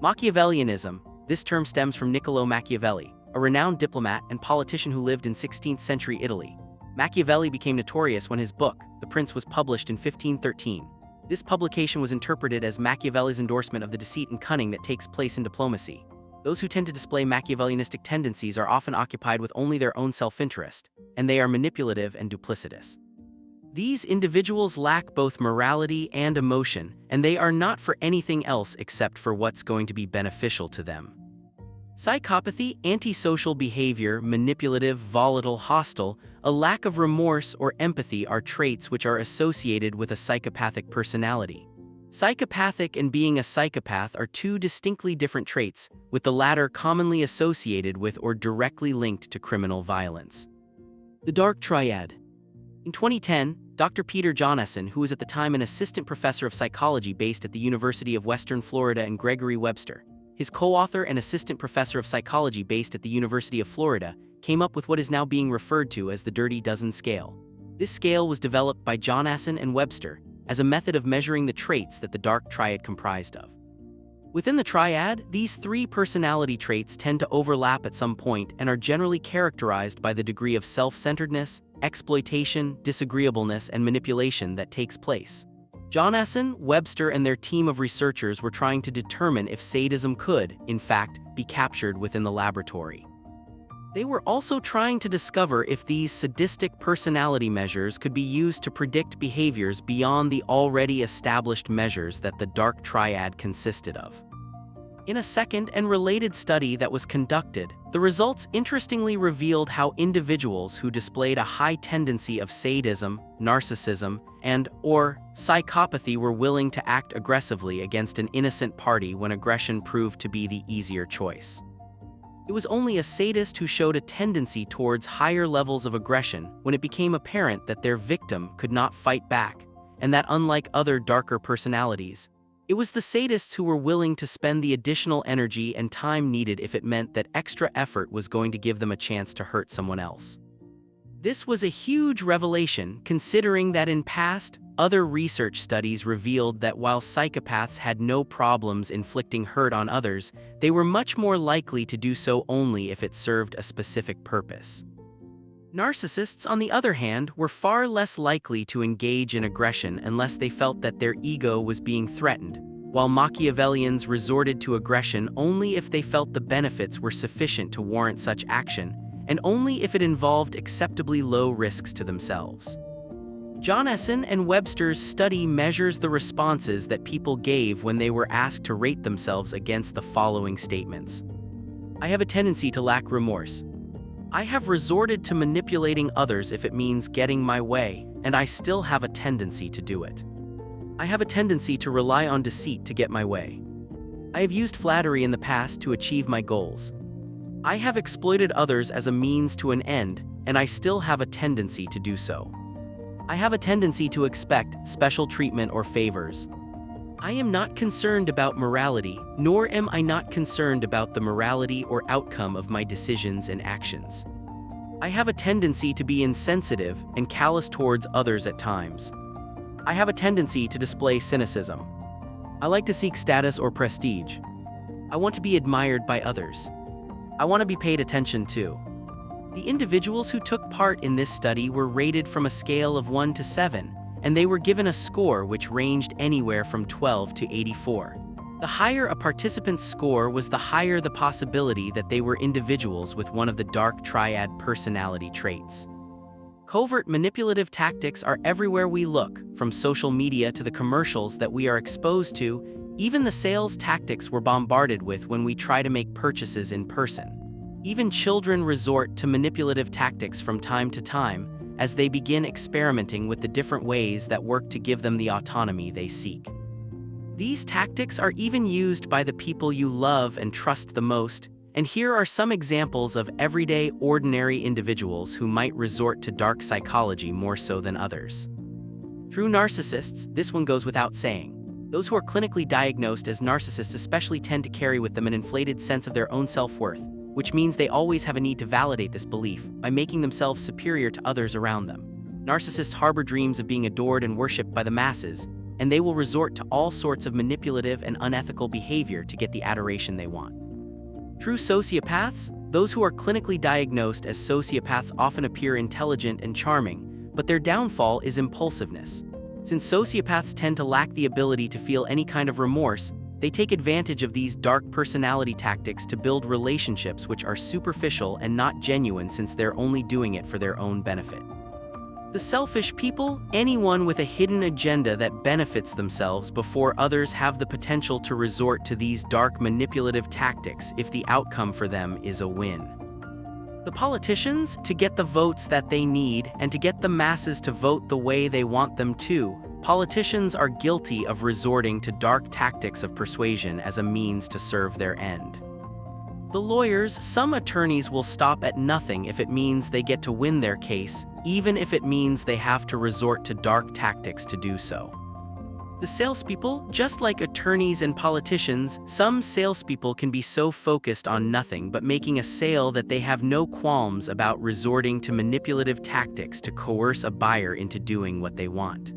Machiavellianism. This term stems from Niccolò Machiavelli, a renowned diplomat and politician who lived in 16th century Italy. Machiavelli became notorious when his book, The Prince, was published in 1513. This publication was interpreted as Machiavelli's endorsement of the deceit and cunning that takes place in diplomacy. Those who tend to display Machiavellianistic tendencies are often occupied with only their own self-interest, and they are manipulative and duplicitous. These individuals lack both morality and emotion, and they are not for anything else except for what's going to be beneficial to them. Psychopathy, antisocial behavior, manipulative, volatile, hostile, a lack of remorse or empathy are traits which are associated with a psychopathic personality. Psychopathic and being a psychopath are two distinctly different traits, with the latter commonly associated with or directly linked to criminal violence. The Dark Triad. In 2010, Dr. Peter Jonassen, who was at the time an assistant professor of psychology based at the University of Western Florida, and Gregory Webster, his co-author and assistant professor of psychology based at the University of Florida, came up with what is now being referred to as the Dirty Dozen Scale. This scale was developed by Jonassen and Webster as a method of measuring the traits that the Dark Triad comprised of. Within the triad, these three personality traits tend to overlap at some point and are generally characterized by the degree of self-centeredness, exploitation, disagreeableness, and manipulation that takes place. Jonassen, Webster, and their team of researchers were trying to determine if sadism could, in fact, be captured within the laboratory. They were also trying to discover if these sadistic personality measures could be used to predict behaviors beyond the already established measures that the Dark Triad consisted of. In a second and related study that was conducted, the results interestingly revealed how individuals who displayed a high tendency of sadism, narcissism, and/or psychopathy were willing to act aggressively against an innocent party when aggression proved to be the easier choice. It was only a sadist who showed a tendency towards higher levels of aggression when it became apparent that their victim could not fight back, and that unlike other darker personalities, it was the sadists who were willing to spend the additional energy and time needed if it meant that extra effort was going to give them a chance to hurt someone else. This was a huge revelation, considering that in past, other research studies revealed that while psychopaths had no problems inflicting hurt on others, they were much more likely to do so only if it served a specific purpose. Narcissists, on the other hand, were far less likely to engage in aggression unless they felt that their ego was being threatened, while Machiavellians resorted to aggression only if they felt the benefits were sufficient to warrant such action, and only if it involved acceptably low risks to themselves. Jonassen and Webster's study measures the responses that people gave when they were asked to rate themselves against the following statements. I have a tendency to lack remorse. I have resorted to manipulating others if it means getting my way, and I still have a tendency to do it. I have a tendency to rely on deceit to get my way. I have used flattery in the past to achieve my goals. I have exploited others as a means to an end, and I still have a tendency to do so. I have a tendency to expect special treatment or favors. I am not concerned about morality, nor am I not concerned about the morality or outcome of my decisions and actions. I have a tendency to be insensitive and callous towards others at times. I have a tendency to display cynicism. I like to seek status or prestige. I want to be admired by others. I want to be paid attention to. The individuals who took part in this study were rated from a scale of 1 to 7, and they were given a score which ranged anywhere from 12 to 84. The higher a participant's score was, the higher the possibility that they were individuals with one of the Dark Triad personality traits. Covert manipulative tactics are everywhere we look, from social media to the commercials that we are exposed to, even the sales tactics we're bombarded with when we try to make purchases in person. Even children resort to manipulative tactics from time to time as they begin experimenting with the different ways that work to give them the autonomy they seek. These tactics are even used by the people you love and trust the most, and here are some examples of everyday, ordinary individuals who might resort to dark psychology more so than others. True narcissists, this one goes without saying. Those who are clinically diagnosed as narcissists especially tend to carry with them an inflated sense of their own self-worth, which means they always have a need to validate this belief by making themselves superior to others around them. Narcissists harbor dreams of being adored and worshipped by the masses, and they will resort to all sorts of manipulative and unethical behavior to get the adoration they want. True sociopaths, those who are clinically diagnosed as sociopaths, often appear intelligent and charming, but their downfall is impulsiveness. Since sociopaths tend to lack the ability to feel any kind of remorse, they take advantage of these dark personality tactics to build relationships which are superficial and not genuine, since they're only doing it for their own benefit. The selfish people, anyone with a hidden agenda that benefits themselves before others, have the potential to resort to these dark manipulative tactics if the outcome for them is a win. The politicians, to get the votes that they need and to get the masses to vote the way they want them to, Politicians are guilty of resorting to dark tactics of persuasion as a means to serve their end. The lawyers, some attorneys will stop at nothing if it means they get to win their case, even if it means they have to resort to dark tactics to do so. The salespeople, just like attorneys and politicians, some salespeople can be so focused on nothing but making a sale that they have no qualms about resorting to manipulative tactics to coerce a buyer into doing what they want.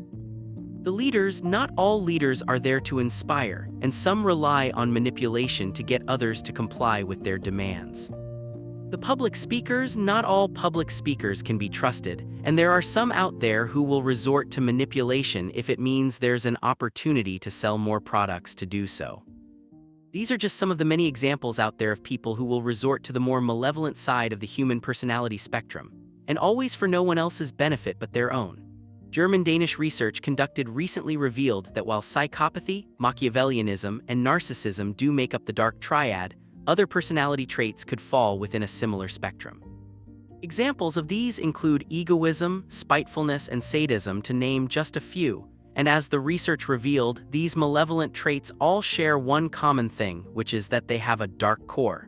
The leaders, not all leaders are there to inspire, and some rely on manipulation to get others to comply with their demands. The public speakers, not all public speakers can be trusted, and there are some out there who will resort to manipulation if it means there's an opportunity to sell more products to do so. These are just some of the many examples out there of people who will resort to the more malevolent side of the human personality spectrum, and always for no one else's benefit but their own. German-Danish research conducted recently revealed that while psychopathy, Machiavellianism, and narcissism do make up the dark triad, other personality traits could fall within a similar spectrum. Examples of these include egoism, spitefulness, and sadism, to name just a few, and as the research revealed, these malevolent traits all share one common thing, which is that they have a dark core.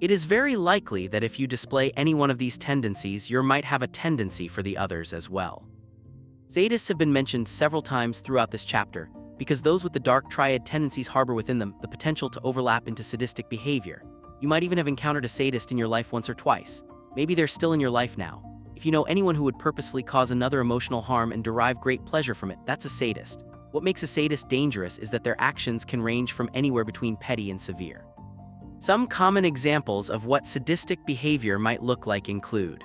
It is very likely that if you display any one of these tendencies, you might have a tendency for the others as well. Sadists have been mentioned several times throughout this chapter, because those with the dark triad tendencies harbor within them the potential to overlap into sadistic behavior. You might even have encountered a sadist in your life once or twice. Maybe they're still in your life now. If you know anyone who would purposefully cause another emotional harm and derive great pleasure from it, that's a sadist. What makes a sadist dangerous is that their actions can range from anywhere between petty and severe. Some common examples of what sadistic behavior might look like include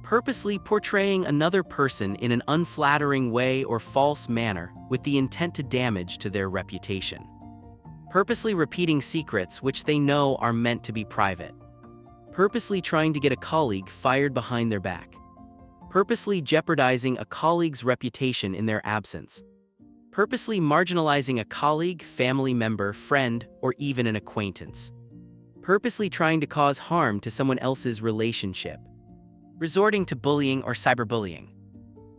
purposely portraying another person in an unflattering way or false manner with the intent to damage to their reputation. Purposely repeating secrets which they know are meant to be private. Purposely trying to get a colleague fired behind their back. Purposely jeopardizing a colleague's reputation in their absence. Purposely marginalizing a colleague, family member, friend, or even an acquaintance. Purposely trying to cause harm to someone else's relationship. Resorting to bullying or cyberbullying.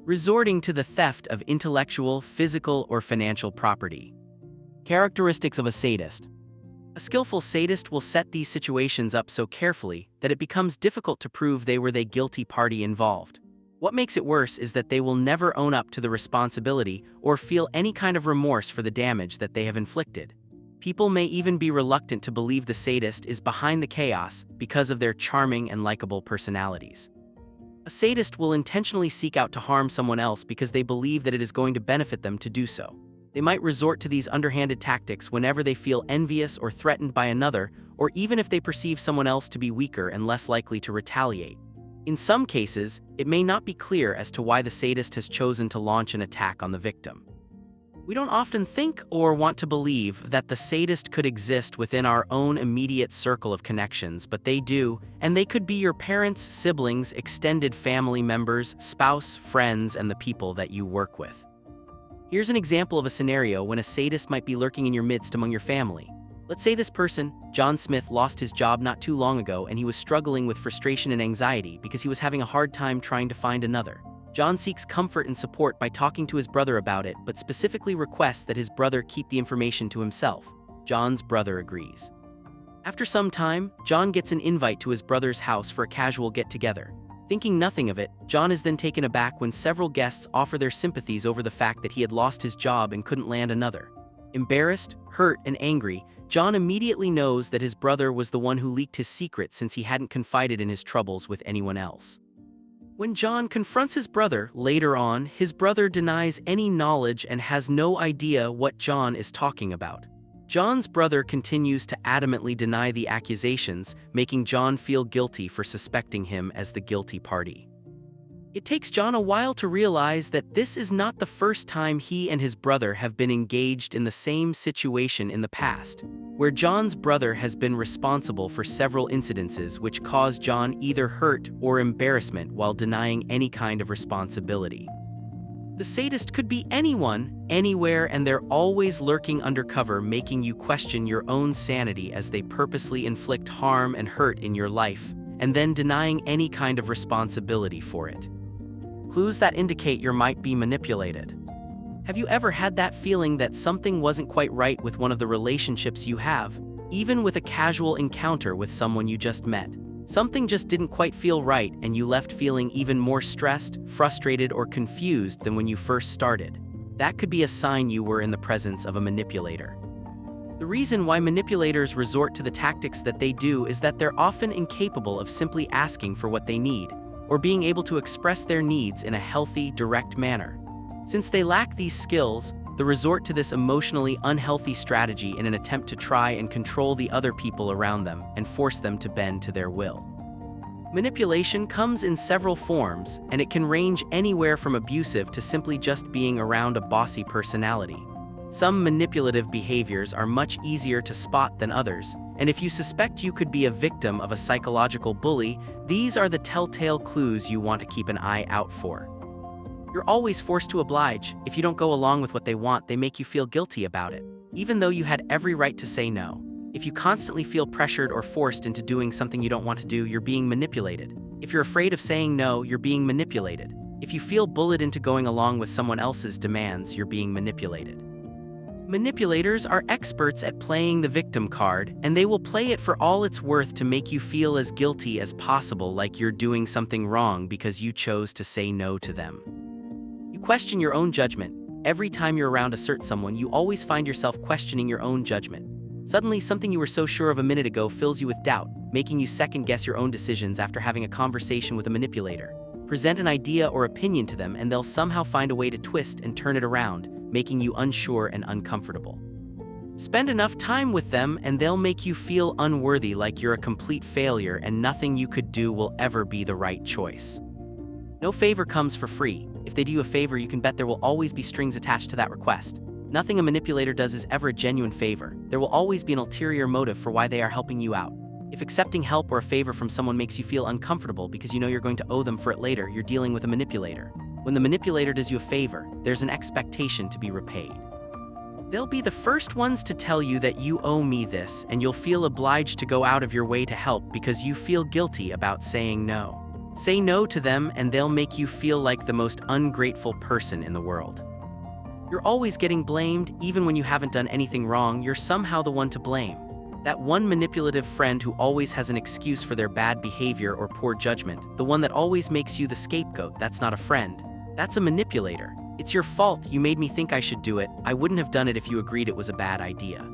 Resorting to the theft of intellectual, physical, or financial property. Characteristics of a sadist. A skillful sadist will set these situations up so carefully that it becomes difficult to prove they were the guilty party involved. What makes it worse is that they will never own up to the responsibility or feel any kind of remorse for the damage that they have inflicted. People may even be reluctant to believe the sadist is behind the chaos because of their charming and likable personalities. A sadist will intentionally seek out to harm someone else because they believe that it is going to benefit them to do so. They might resort to these underhanded tactics whenever they feel envious or threatened by another, or even if they perceive someone else to be weaker and less likely to retaliate. In some cases, it may not be clear as to why the sadist has chosen to launch an attack on the victim. We don't often think or want to believe that the sadist could exist within our own immediate circle of connections, but they do, and they could be your parents, siblings, extended family members, spouse, friends, and the people that you work with. Here's an example of a scenario when a sadist might be lurking in your midst among your family. Let's say this person, John Smith, lost his job not too long ago and he was struggling with frustration and anxiety because he was having a hard time trying to find another. John seeks comfort and support by talking to his brother about it, but specifically requests that his brother keep the information to himself. John's brother agrees. After some time, John gets an invite to his brother's house for a casual get-together. Thinking nothing of it, John is then taken aback when several guests offer their sympathies over the fact that he had lost his job and couldn't land another. Embarrassed, hurt, and angry, John immediately knows that his brother was the one who leaked his secret since he hadn't confided in his troubles with anyone else. When John confronts his brother later on, his brother denies any knowledge and has no idea what John is talking about. John's brother continues to adamantly deny the accusations, making John feel guilty for suspecting him as the guilty party. It takes John a while to realize that this is not the first time he and his brother have been engaged in the same situation in the past, where John's brother has been responsible for several incidences which caused John either hurt or embarrassment while denying any kind of responsibility. The sadist could be anyone, anywhere, and they're always lurking undercover, making you question your own sanity as they purposely inflict harm and hurt in your life, and then denying any kind of responsibility for it. Clues that indicate you might be manipulated. Have you ever had that feeling that something wasn't quite right with one of the relationships you have, even with a casual encounter with someone you just met? Something just didn't quite feel right and you left feeling even more stressed, frustrated, or confused than when you first started. That could be a sign you were in the presence of a manipulator. The reason why manipulators resort to the tactics that they do is that they're often incapable of simply asking for what they need, or being able to express their needs in a healthy, direct manner. Since they lack these skills, they resort to this emotionally unhealthy strategy in an attempt to try and control the other people around them and force them to bend to their will. Manipulation comes in several forms, and it can range anywhere from abusive to simply just being around a bossy personality. Some manipulative behaviors are much easier to spot than others, and if you suspect you could be a victim of a psychological bully, these are the telltale clues you want to keep an eye out for. You're always forced to oblige. If you don't go along with what they want, they make you feel guilty about it, even though you had every right to say no. If you constantly feel pressured or forced into doing something you don't want to do, you're being manipulated. If you're afraid of saying no, you're being manipulated. If you feel bullied into going along with someone else's demands, you're being manipulated. Manipulators are experts at playing the victim card, and they will play it for all it's worth to make you feel as guilty as possible, like you're doing something wrong because you chose to say no to them. You question your own judgment. Every time you're around a certain someone, you always find yourself questioning your own judgment. Suddenly, something you were so sure of a minute ago fills you with doubt, making you second-guess your own decisions after having a conversation with a manipulator. Present an idea or opinion to them, and they'll somehow find a way to twist and turn it around, making you unsure and uncomfortable. Spend enough time with them, and they'll make you feel unworthy, like you're a complete failure and nothing you could do will ever be the right choice. No favor comes for free. If they do you a favor, you can bet there will always be strings attached to that request. Nothing a manipulator does is ever a genuine favor. There will always be an ulterior motive for why they are helping you out. If accepting help or a favor from someone makes you feel uncomfortable because you know you're going to owe them for it later, you're dealing with a manipulator. When the manipulator does you a favor, there's an expectation to be repaid. They'll be the first ones to tell you that you owe me this, and you'll feel obliged to go out of your way to help because you feel guilty about saying no. Say no to them and they'll make you feel like the most ungrateful person in the world. You're always getting blamed, even when you haven't done anything wrong, you're somehow the one to blame. That one manipulative friend who always has an excuse for their bad behavior or poor judgment, the one that always makes you the scapegoat, that's not a friend. That's a manipulator. It's your fault, you made me think I should do it, I wouldn't have done it if you agreed it was a bad idea.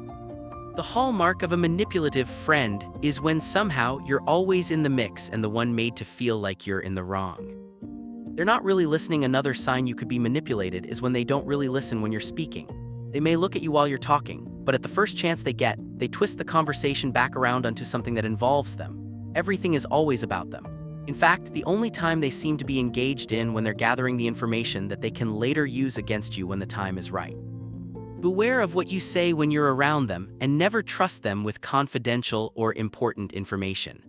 The hallmark of a manipulative friend is when somehow you're always in the mix and the one made to feel like you're in the wrong. They're not really listening. Another sign you could be manipulated is when they don't really listen when you're speaking. They may look at you while you're talking, but at the first chance they get, they twist the conversation back around onto something that involves them. Everything is always about them. In fact, the only time they seem to be engaged in when they're gathering the information that they can later use against you when the time is right. Beware of what you say when you're around them, and never trust them with confidential or important information.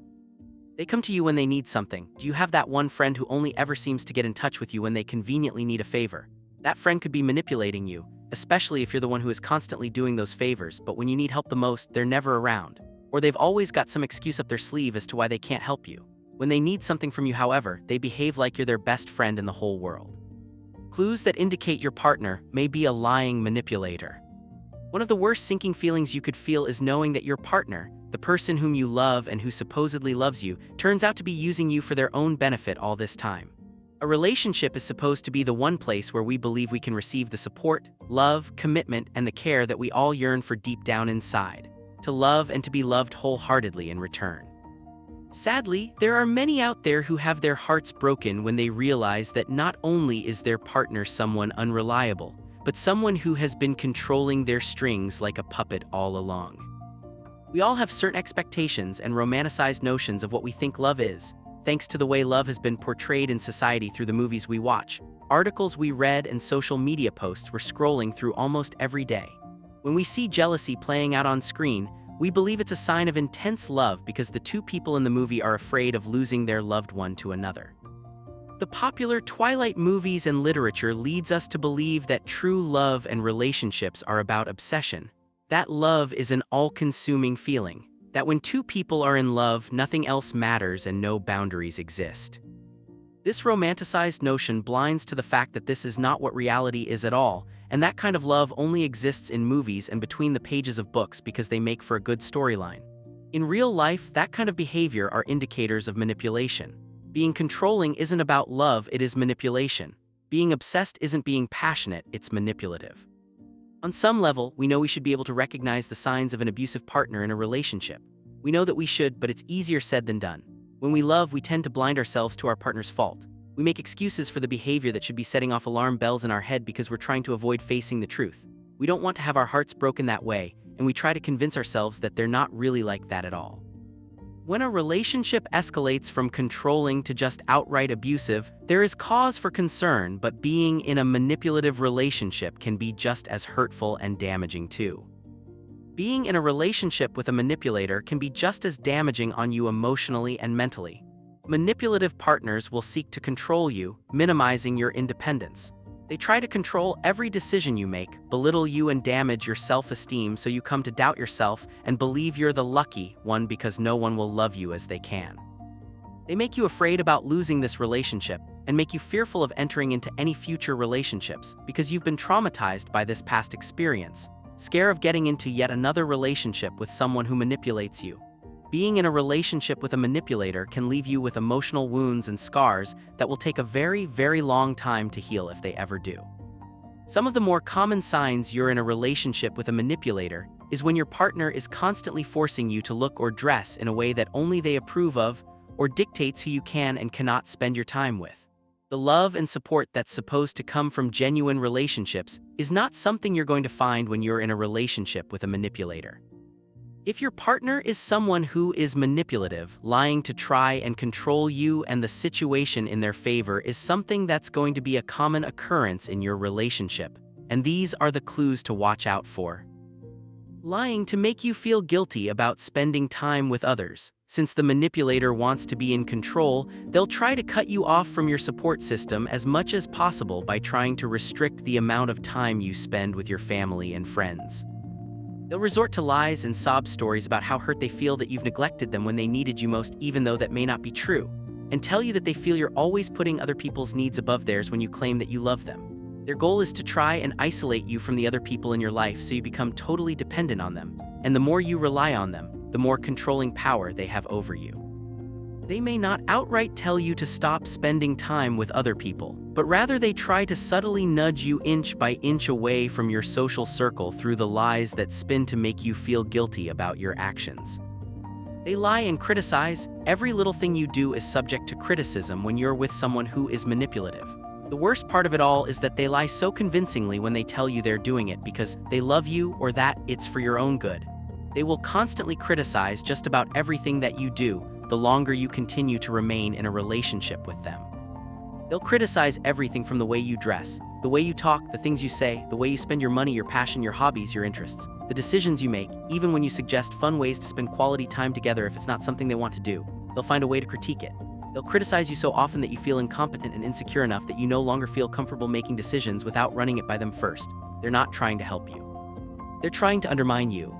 They come to you when they need something. Do you have that one friend who only ever seems to get in touch with you when they conveniently need a favor? That friend could be manipulating you, especially if you're the one who is constantly doing those favors, but when you need help the most, they're never around. Or they've always got some excuse up their sleeve as to why they can't help you. When they need something from you, however, they behave like you're their best friend in the whole world. Clues that indicate your partner may be a lying manipulator. One of the worst sinking feelings you could feel is knowing that your partner, the person whom you love and who supposedly loves you, turns out to be using you for their own benefit all this time. A relationship is supposed to be the one place where we believe we can receive the support, love, commitment, and the care that we all yearn for deep down inside. To love and to be loved wholeheartedly in return. Sadly, there are many out there who have their hearts broken when they realize that not only is their partner someone unreliable, but someone who has been controlling their strings like a puppet all along. We all have certain expectations and romanticized notions of what we think love is, thanks to the way love has been portrayed in society through the movies we watch, articles we read, and social media posts we're scrolling through almost every day. When we see jealousy playing out on screen, we believe it's a sign of intense love because the two people in the movie are afraid of losing their loved one to another. The popular Twilight movies and literature leads us to believe that true love and relationships are about obsession. That love is an all-consuming feeling, that when two people are in love, nothing else matters and no boundaries exist. This romanticized notion blinds to the fact that this is not what reality is at all, and that kind of love only exists in movies and between the pages of books because they make for a good storyline. In real life, that kind of behavior are indicators of manipulation. Being controlling isn't about love, it is manipulation. Being obsessed isn't being passionate, it's manipulative. On some level, we know we should be able to recognize the signs of an abusive partner in a relationship. We know that we should, but it's easier said than done. When we love, we tend to blind ourselves to our partner's fault. We make excuses for the behavior that should be setting off alarm bells in our head because we're trying to avoid facing the truth. We don't want to have our hearts broken that way, and we try to convince ourselves that they're not really like that at all. When a relationship escalates from controlling to just outright abusive, there is cause for concern, but being in a manipulative relationship can be just as hurtful and damaging too. Being in a relationship with a manipulator can be just as damaging on you emotionally and mentally. Manipulative partners will seek to control you, minimizing your independence. They try to control every decision you make, belittle you and damage your self-esteem so you come to doubt yourself and believe you're the lucky one because no one will love you as they can. They make you afraid about losing this relationship and make you fearful of entering into any future relationships because you've been traumatized by this past experience, scared of getting into yet another relationship with someone who manipulates you. Being in a relationship with a manipulator can leave you with emotional wounds and scars that will take a very, very long time to heal if they ever do. Some of the more common signs you're in a relationship with a manipulator is when your partner is constantly forcing you to look or dress in a way that only they approve of, or dictates who you can and cannot spend your time with. The love and support that's supposed to come from genuine relationships is not something you're going to find when you're in a relationship with a manipulator. If your partner is someone who is manipulative, lying to try and control you and the situation in their favor is something that's going to be a common occurrence in your relationship, and these are the clues to watch out for. Lying to make you feel guilty about spending time with others. Since the manipulator wants to be in control, they'll try to cut you off from your support system as much as possible by trying to restrict the amount of time you spend with your family and friends. They'll resort to lies and sob stories about how hurt they feel that you've neglected them when they needed you most, even though that may not be true, and tell you that they feel you're always putting other people's needs above theirs when you claim that you love them. Their goal is to try and isolate you from the other people in your life so you become totally dependent on them, and the more you rely on them, the more controlling power they have over you. They may not outright tell you to stop spending time with other people, but rather they try to subtly nudge you inch by inch away from your social circle through the lies that spin to make you feel guilty about your actions. They lie and criticize. Every little thing you do is subject to criticism when you're with someone who is manipulative. The worst part of it all is that they lie so convincingly when they tell you they're doing it because they love you or that it's for your own good. They will constantly criticize just about everything that you do the longer you continue to remain in a relationship with them. They'll criticize everything from the way you dress, the way you talk, the things you say, the way you spend your money, your passion, your hobbies, your interests, the decisions you make, even when you suggest fun ways to spend quality time together if it's not something they want to do. They'll find a way to critique it. They'll criticize you so often that you feel incompetent and insecure enough that you no longer feel comfortable making decisions without running it by them first. They're not trying to help you. They're trying to undermine you.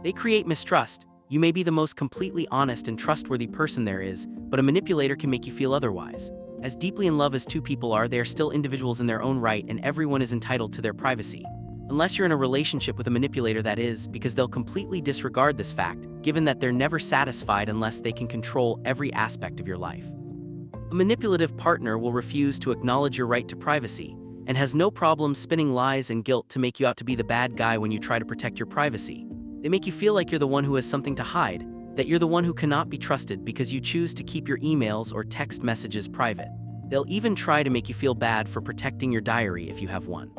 They create mistrust. You may be the most completely honest and trustworthy person there is, but a manipulator can make you feel otherwise. As deeply in love as two people are, they are still individuals in their own right, and everyone is entitled to their privacy. Unless you're in a relationship with a manipulator, that is, because they'll completely disregard this fact, given that they're never satisfied unless they can control every aspect of your life. A manipulative partner will refuse to acknowledge your right to privacy, and has no problem spinning lies and guilt to make you out to be the bad guy when you try to protect your privacy. They make you feel like you're the one who has something to hide, that you're the one who cannot be trusted because you choose to keep your emails or text messages private. They'll even try to make you feel bad for protecting your diary if you have one.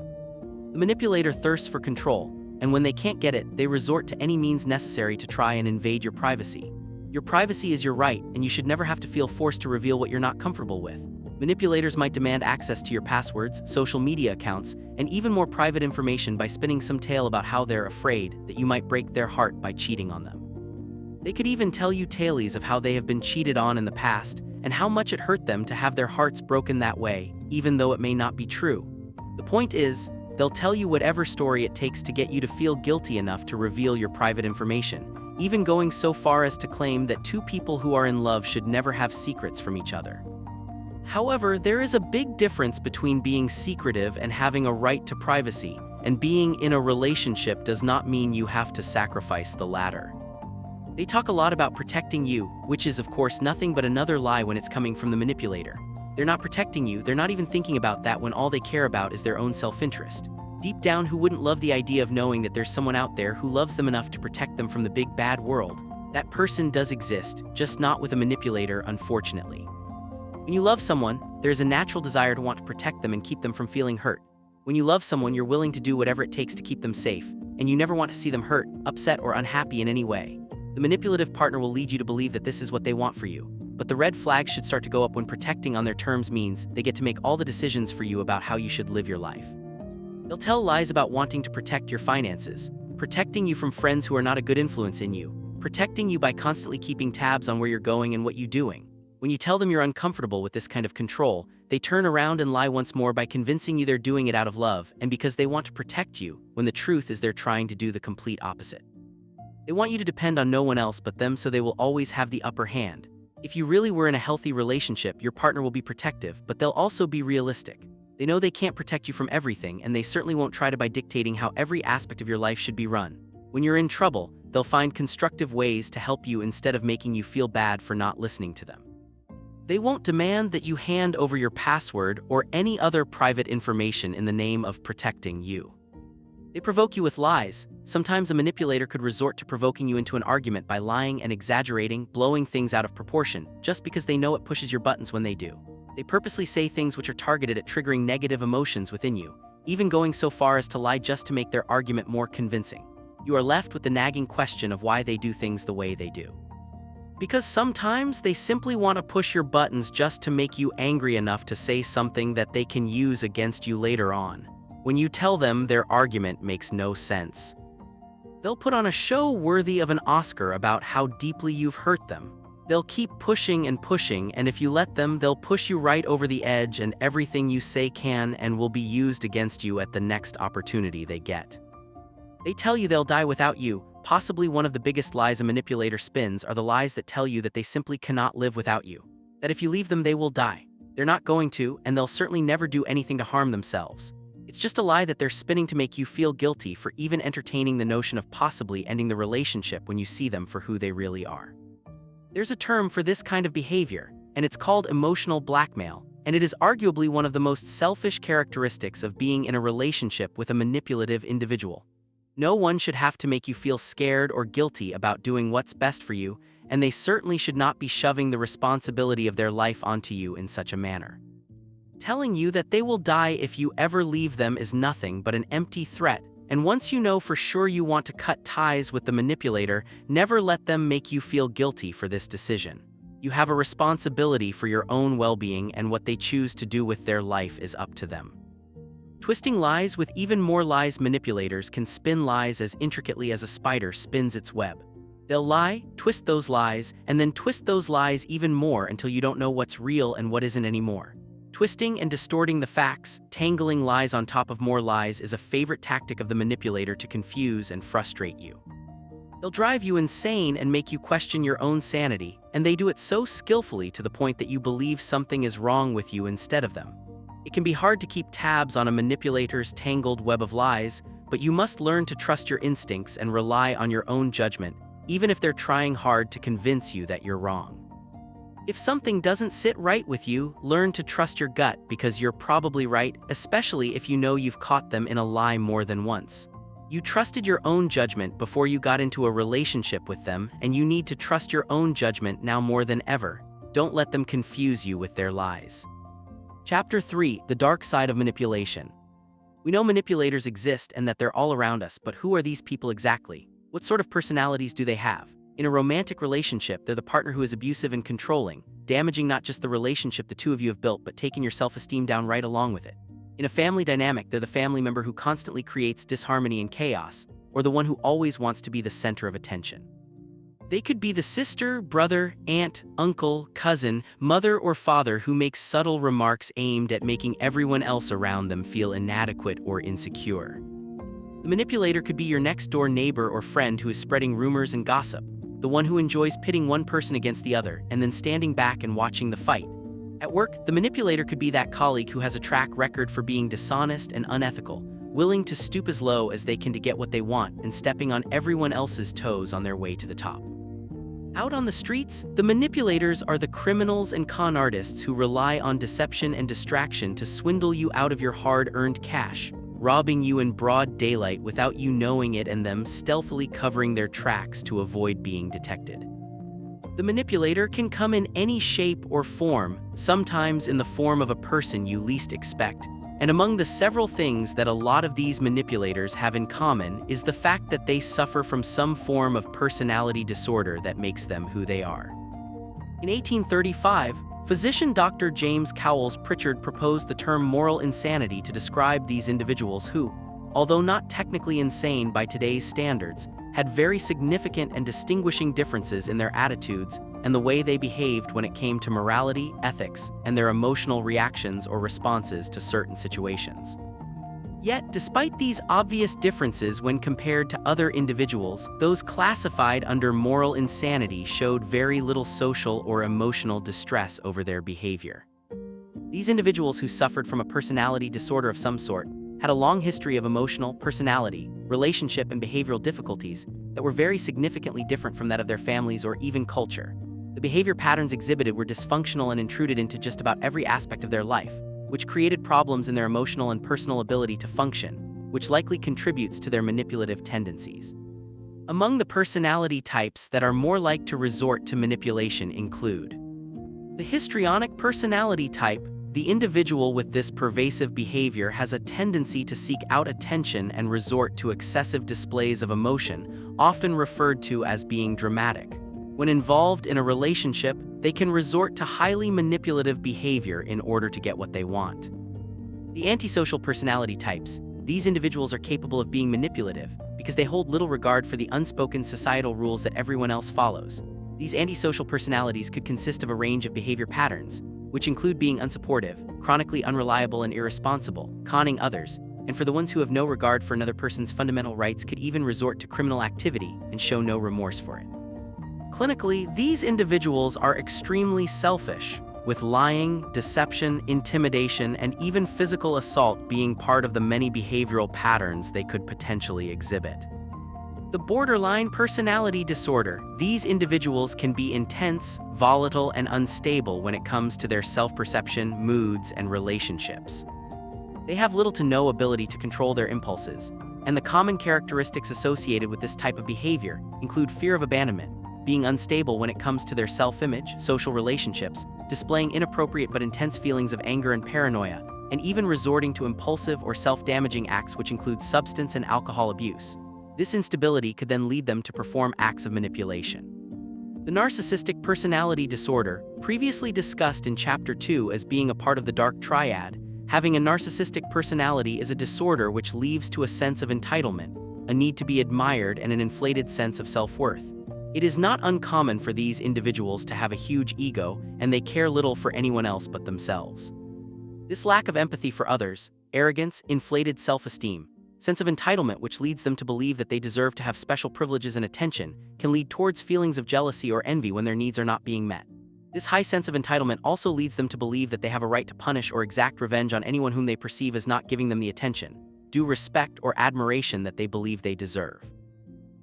The manipulator thirsts for control, and when they can't get it, they resort to any means necessary to try and invade your privacy. Your privacy is your right, and you should never have to feel forced to reveal what you're not comfortable with. Manipulators might demand access to your passwords, social media accounts, and even more private information by spinning some tale about how they're afraid that you might break their heart by cheating on them. They could even tell you tales of how they have been cheated on in the past and how much it hurt them to have their hearts broken that way, even though it may not be true. The point is, they'll tell you whatever story it takes to get you to feel guilty enough to reveal your private information, even going so far as to claim that two people who are in love should never have secrets from each other. However, there is a big difference between being secretive and having a right to privacy, and being in a relationship does not mean you have to sacrifice the latter. They talk a lot about protecting you, which is of course nothing but another lie when it's coming from the manipulator. They're not protecting you, they're not even thinking about that when all they care about is their own self-interest. Deep down, who wouldn't love the idea of knowing that there's someone out there who loves them enough to protect them from the big bad world? That person does exist, just not with a manipulator, unfortunately. When you love someone, there's a natural desire to want to protect them and keep them from feeling hurt. When you love someone, you're willing to do whatever it takes to keep them safe, and you never want to see them hurt, upset, or unhappy in any way. The manipulative partner will lead you to believe that this is what they want for you, but the red flags should start to go up when protecting on their terms means they get to make all the decisions for you about how you should live your life. They'll tell lies about wanting to protect your finances, protecting you from friends who are not a good influence in you, protecting you by constantly keeping tabs on where you're going and what you're doing. When you tell them you're uncomfortable with this kind of control, they turn around and lie once more by convincing you they're doing it out of love and because they want to protect you, when the truth is they're trying to do the complete opposite. They want you to depend on no one else but them, so they will always have the upper hand. If you really were in a healthy relationship, your partner will be protective, but they'll also be realistic. They know they can't protect you from everything, and they certainly won't try to by dictating how every aspect of your life should be run. When you're in trouble, they'll find constructive ways to help you instead of making you feel bad for not listening to them. They won't demand that you hand over your password or any other private information in the name of protecting you. They provoke you with lies. Sometimes a manipulator could resort to provoking you into an argument by lying and exaggerating, blowing things out of proportion, just because they know it pushes your buttons when they do. They purposely say things which are targeted at triggering negative emotions within you, even going so far as to lie just to make their argument more convincing. You are left with the nagging question of why they do things the way they do. Because sometimes they simply want to push your buttons just to make you angry enough to say something that they can use against you later on, when you tell them their argument makes no sense. They'll put on a show worthy of an Oscar about how deeply you've hurt them. They'll keep pushing and pushing, and if you let them, they'll push you right over the edge, and everything you say can and will be used against you at the next opportunity they get. They tell you they'll die without you. Possibly one of the biggest lies a manipulator spins are the lies that tell you that they simply cannot live without you. That if you leave them, they will die. They're not going to, and they'll certainly never do anything to harm themselves. It's just a lie that they're spinning to make you feel guilty for even entertaining the notion of possibly ending the relationship when you see them for who they really are. There's a term for this kind of behavior, and it's called emotional blackmail, and it is arguably one of the most selfish characteristics of being in a relationship with a manipulative individual. No one should have to make you feel scared or guilty about doing what's best for you, and they certainly should not be shoving the responsibility of their life onto you in such a manner. Telling you that they will die if you ever leave them is nothing but an empty threat, and once you know for sure you want to cut ties with the manipulator, never let them make you feel guilty for this decision. You have a responsibility for your own well-being, and what they choose to do with their life is up to them. Twisting lies with even more lies. Manipulators can spin lies as intricately as a spider spins its web. They'll lie, twist those lies, and then twist those lies even more until you don't know what's real and what isn't anymore. Twisting and distorting the facts, tangling lies on top of more lies is a favorite tactic of the manipulator to confuse and frustrate you. They'll drive you insane and make you question your own sanity, and they do it so skillfully to the point that you believe something is wrong with you instead of them. It can be hard to keep tabs on a manipulator's tangled web of lies, but you must learn to trust your instincts and rely on your own judgment, even if they're trying hard to convince you that you're wrong. If something doesn't sit right with you, learn to trust your gut, because you're probably right, especially if you know you've caught them in a lie more than once. You trusted your own judgment before you got into a relationship with them, and you need to trust your own judgment now more than ever. Don't let them confuse you with their lies. Chapter 3: The Dark Side of Manipulation. We know manipulators exist and that they're all around us, but who are these people exactly? What sort of personalities do they have? In a romantic relationship, they're the partner who is abusive and controlling, damaging not just the relationship the two of you have built, but taking your self-esteem down right along with it. In a family dynamic, they're the family member who constantly creates disharmony and chaos, or the one who always wants to be the center of attention. They could be the sister, brother, aunt, uncle, cousin, mother, or father who makes subtle remarks aimed at making everyone else around them feel inadequate or insecure. The manipulator could be your next-door neighbor or friend who is spreading rumors and gossip, the one who enjoys pitting one person against the other and then standing back and watching the fight. At work, the manipulator could be that colleague who has a track record for being dishonest and unethical, willing to stoop as low as they can to get what they want and stepping on everyone else's toes on their way to the top. Out on the streets, the manipulators are the criminals and con artists who rely on deception and distraction to swindle you out of your hard-earned cash, robbing you in broad daylight without you knowing it and them stealthily covering their tracks to avoid being detected. The manipulator can come in any shape or form, sometimes in the form of a person you least expect. And among the several things that a lot of these manipulators have in common is the fact that they suffer from some form of personality disorder that makes them who they are. In 1835, physician Dr. James Cowles Pritchard proposed the term moral insanity to describe these individuals who, although not technically insane by today's standards, had very significant and distinguishing differences in their attitudes and the way they behaved when it came to morality, ethics, and their emotional reactions or responses to certain situations. Yet, despite these obvious differences when compared to other individuals, those classified under moral insanity showed very little social or emotional distress over their behavior. These individuals who suffered from a personality disorder of some sort had a long history of emotional, personality, relationship, and behavioral difficulties that were very significantly different from that of their families or even culture. The behavior patterns exhibited were dysfunctional and intruded into just about every aspect of their life, which created problems in their emotional and personal ability to function, which likely contributes to their manipulative tendencies. Among the personality types that are more like to resort to manipulation include the histrionic personality type. The individual with this pervasive behavior has a tendency to seek out attention and resort to excessive displays of emotion, often referred to as being dramatic. When involved in a relationship, they can resort to highly manipulative behavior in order to get what they want. The antisocial personality types. These individuals are capable of being manipulative because they hold little regard for the unspoken societal rules that everyone else follows. These antisocial personalities could consist of a range of behavior patterns, which include being unsupportive, chronically unreliable and irresponsible, conning others, and for the ones who have no regard for another person's fundamental rights could even resort to criminal activity and show no remorse for it. Clinically, these individuals are extremely selfish, with lying, deception, intimidation, and even physical assault being part of the many behavioral patterns they could potentially exhibit. The borderline personality disorder. These individuals can be intense, volatile, and unstable when it comes to their self-perception, moods, and relationships. They have little to no ability to control their impulses, and the common characteristics associated with this type of behavior include fear of abandonment, being unstable when it comes to their self-image, social relationships, displaying inappropriate but intense feelings of anger and paranoia, and even resorting to impulsive or self-damaging acts which include substance and alcohol abuse. This instability could then lead them to perform acts of manipulation. The narcissistic personality disorder, previously discussed in Chapter 2 as being a part of the dark triad, having a narcissistic personality is a disorder which leads to a sense of entitlement, a need to be admired, and an inflated sense of self-worth. It is not uncommon for these individuals to have a huge ego, and they care little for anyone else but themselves. This lack of empathy for others, arrogance, inflated self-esteem, sense of entitlement which leads them to believe that they deserve to have special privileges and attention, can lead towards feelings of jealousy or envy when their needs are not being met. This high sense of entitlement also leads them to believe that they have a right to punish or exact revenge on anyone whom they perceive as not giving them the attention, due respect, or admiration that they believe they deserve.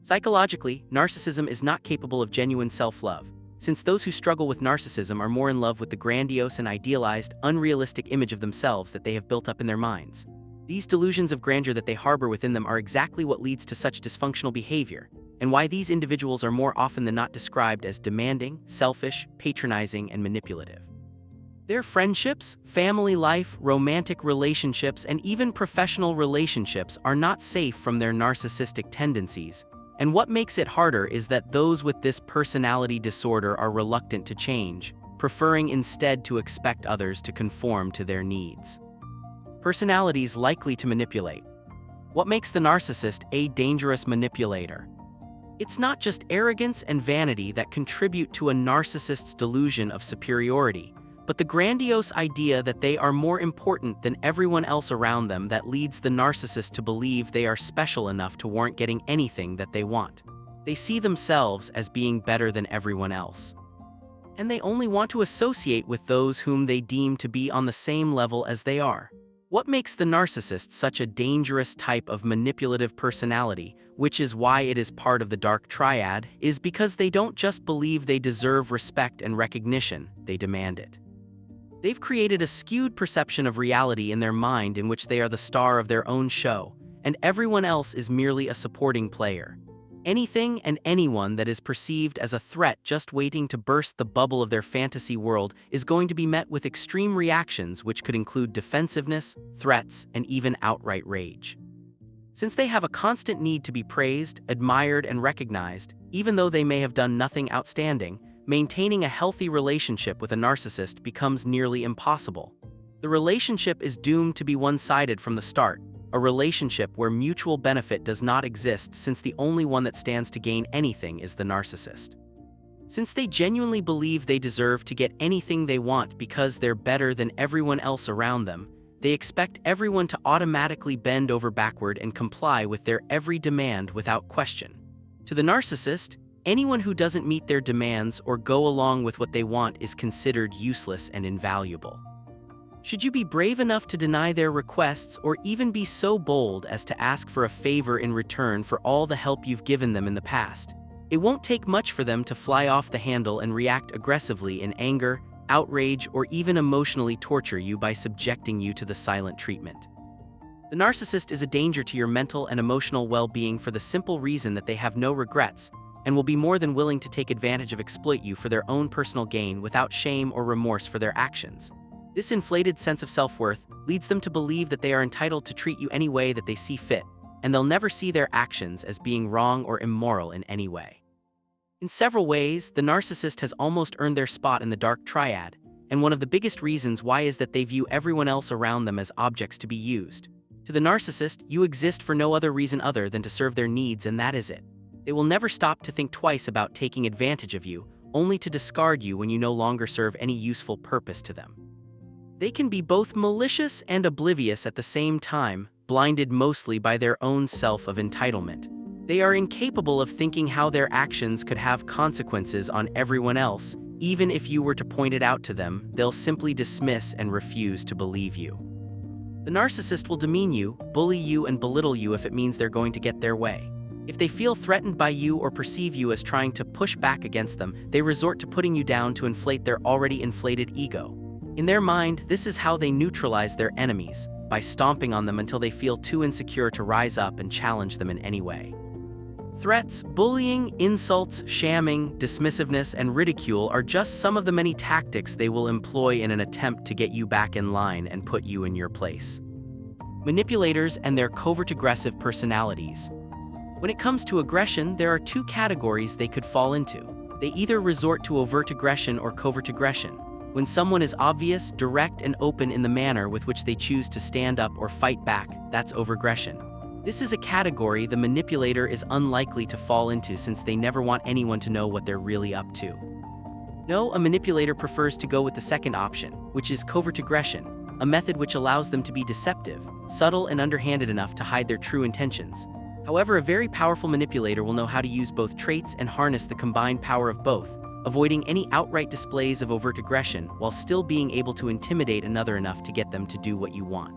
Psychologically, narcissism is not capable of genuine self-love, since those who struggle with narcissism are more in love with the grandiose and idealized, unrealistic image of themselves that they have built up in their minds. These delusions of grandeur that they harbor within them are exactly what leads to such dysfunctional behavior, and why these individuals are more often than not described as demanding, selfish, patronizing, and manipulative. Their friendships, family life, romantic relationships, and even professional relationships are not safe from their narcissistic tendencies, and what makes it harder is that those with this personality disorder are reluctant to change, preferring instead to expect others to conform to their needs. Personalities likely to manipulate. What makes the narcissist a dangerous manipulator? It's not just arrogance and vanity that contribute to a narcissist's delusion of superiority, but the grandiose idea that they are more important than everyone else around them that leads the narcissist to believe they are special enough to warrant getting anything that they want. They see themselves as being better than everyone else. and they only want to associate with those whom they deem to be on the same level as they are. What makes the narcissist such a dangerous type of manipulative personality, which is why it is part of the dark triad, is because they don't just believe they deserve respect and recognition, they demand it. They've created a skewed perception of reality in their mind in which they are the star of their own show, and everyone else is merely a supporting player. Anything and anyone that is perceived as a threat just waiting to burst the bubble of their fantasy world is going to be met with extreme reactions which could include defensiveness, threats, and even outright rage. Since they have a constant need to be praised, admired, and recognized, even though they may have done nothing outstanding, maintaining a healthy relationship with a narcissist becomes nearly impossible. The relationship is doomed to be one-sided from the start, a relationship where mutual benefit does not exist since the only one that stands to gain anything is the narcissist. Since they genuinely believe they deserve to get anything they want because they're better than everyone else around them, they expect everyone to automatically bend over backward and comply with their every demand without question. To the narcissist, anyone who doesn't meet their demands or go along with what they want is considered useless and invaluable. Should you be brave enough to deny their requests or even be so bold as to ask for a favor in return for all the help you've given them in the past, it won't take much for them to fly off the handle and react aggressively in anger, outrage, or even emotionally torture you by subjecting you to the silent treatment. The narcissist is a danger to your mental and emotional well-being for the simple reason that they have no regrets and will be more than willing to take advantage of exploit you for their own personal gain without shame or remorse for their actions. This inflated sense of self-worth leads them to believe that they are entitled to treat you any way that they see fit, and they'll never see their actions as being wrong or immoral in any way. In several ways, the narcissist has almost earned their spot in the dark triad, and one of the biggest reasons why is that they view everyone else around them as objects to be used. To the narcissist, you exist for no other reason other than to serve their needs, and that is it. They will never stop to think twice about taking advantage of you, only to discard you when you no longer serve any useful purpose to them. They can be both malicious and oblivious at the same time, blinded mostly by their own self of entitlement. They are incapable of thinking how their actions could have consequences on everyone else. Even if you were to point it out to them, they'll simply dismiss and refuse to believe you. The narcissist will demean you, bully you, and belittle you if it means they're going to get their way. If they feel threatened by you or perceive you as trying to push back against them, they resort to putting you down to inflate their already inflated ego. In their mind, this is how they neutralize their enemies, by stomping on them until they feel too insecure to rise up and challenge them in any way. Threats, bullying, insults, shamming, dismissiveness, and ridicule are just some of the many tactics they will employ in an attempt to get you back in line and put you in your place. Manipulators and their covert aggressive personalities. When it comes to aggression, there are two categories they could fall into. They either resort to overt aggression or covert aggression. When someone is obvious, direct, and open in the manner with which they choose to stand up or fight back, that's overaggression. This is a category the manipulator is unlikely to fall into since they never want anyone to know what they're really up to. No, a manipulator prefers to go with the second option, which is covert aggression, a method which allows them to be deceptive, subtle, and underhanded enough to hide their true intentions. However, a very powerful manipulator will know how to use both traits and harness the combined power of both, avoiding any outright displays of overt aggression while still being able to intimidate another enough to get them to do what you want.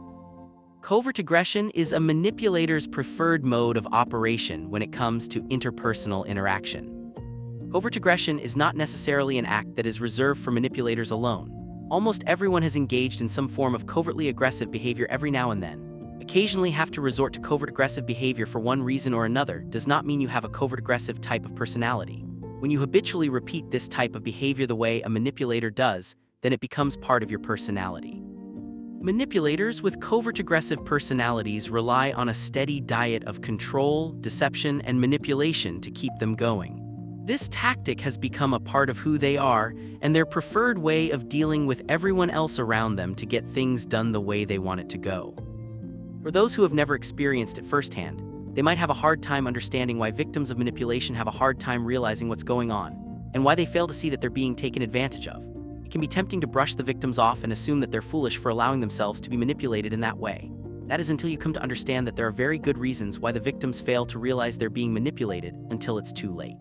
Covert aggression is a manipulator's preferred mode of operation when it comes to interpersonal interaction. Covert aggression is not necessarily an act that is reserved for manipulators alone. Almost everyone has engaged in some form of covertly aggressive behavior every now and then. Occasionally have to resort to covert aggressive behavior for one reason or another does not mean you have a covert aggressive type of personality. When you habitually repeat this type of behavior the way a manipulator does, then it becomes part of your personality. Manipulators with covert aggressive personalities rely on a steady diet of control, deception, and manipulation to keep them going. This tactic has become a part of who they are and their preferred way of dealing with everyone else around them to get things done the way they want it to go. For those who have never experienced it firsthand, they might have a hard time understanding why victims of manipulation have a hard time realizing what's going on, and why they fail to see that they're being taken advantage of. It can be tempting to brush the victims off and assume that they're foolish for allowing themselves to be manipulated in that way. That is until you come to understand that there are very good reasons why the victims fail to realize they're being manipulated until it's too late.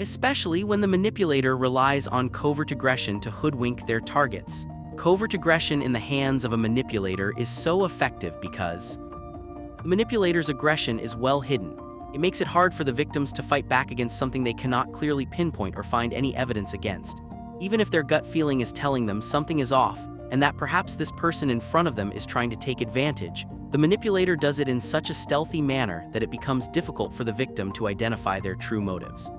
especially when the manipulator relies on covert aggression to hoodwink their targets. Covert aggression in the hands of a manipulator is so effective because the manipulator's aggression is well hidden. It makes it hard for the victims to fight back against something they cannot clearly pinpoint or find any evidence against. Even if their gut feeling is telling them something is off, and that perhaps this person in front of them is trying to take advantage, the manipulator does it in such a stealthy manner that it becomes difficult for the victim to identify their true motives.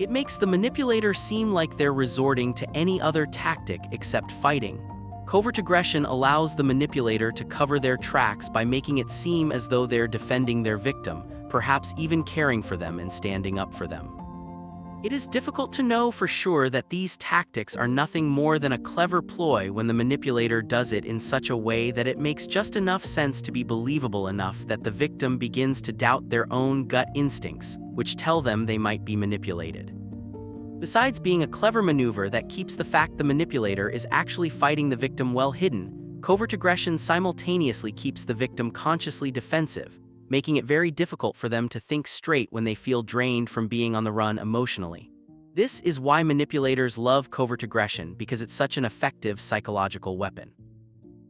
It makes the manipulator seem like they're resorting to any other tactic except fighting. Covert aggression allows the manipulator to cover their tracks by making it seem as though they're defending their victim, perhaps even caring for them and standing up for them. It is difficult to know for sure that these tactics are nothing more than a clever ploy when the manipulator does it in such a way that it makes just enough sense to be believable enough that the victim begins to doubt their own gut instincts, which tell them they might be manipulated. Besides being a clever maneuver that keeps the fact the manipulator is actually fighting the victim well hidden, covert aggression simultaneously keeps the victim consciously defensive, making it very difficult for them to think straight when they feel drained from being on the run emotionally. This is why manipulators love covert aggression, because it's such an effective psychological weapon.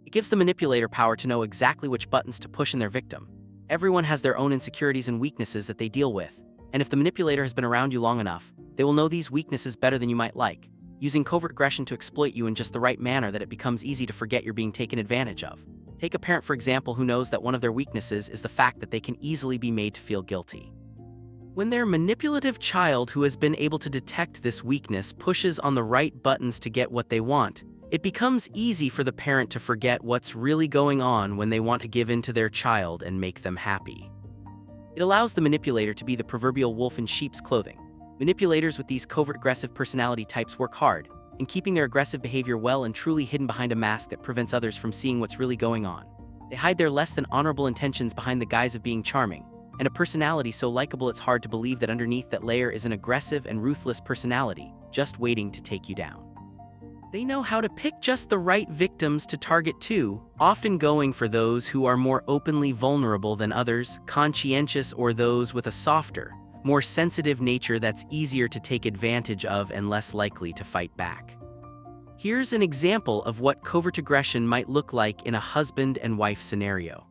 It gives the manipulator power to know exactly which buttons to push in their victim. Everyone has their own insecurities and weaknesses that they deal with, and if the manipulator has been around you long enough, they will know these weaknesses better than you might like, using covert aggression to exploit you in just the right manner that it becomes easy to forget you're being taken advantage of. Take a parent, for example, who knows that one of their weaknesses is the fact that they can easily be made to feel guilty. When their manipulative child who has been able to detect this weakness pushes on the right buttons to get what they want, it becomes easy for the parent to forget what's really going on when they want to give in to their child and make them happy. It allows the manipulator to be the proverbial wolf in sheep's clothing. Manipulators with these covert aggressive personality types work hard in keeping their aggressive behavior well and truly hidden behind a mask that prevents others from seeing what's really going on. They hide their less than honorable intentions behind the guise of being charming, and a personality so likable it's hard to believe that underneath that layer is an aggressive and ruthless personality, just waiting to take you down. They know how to pick just the right victims to target too, often going for those who are more openly vulnerable than others, conscientious, or those with a softer, more sensitive nature that's easier to take advantage of and less likely to fight back. Here's an example of what covert aggression might look like in a husband and wife scenario.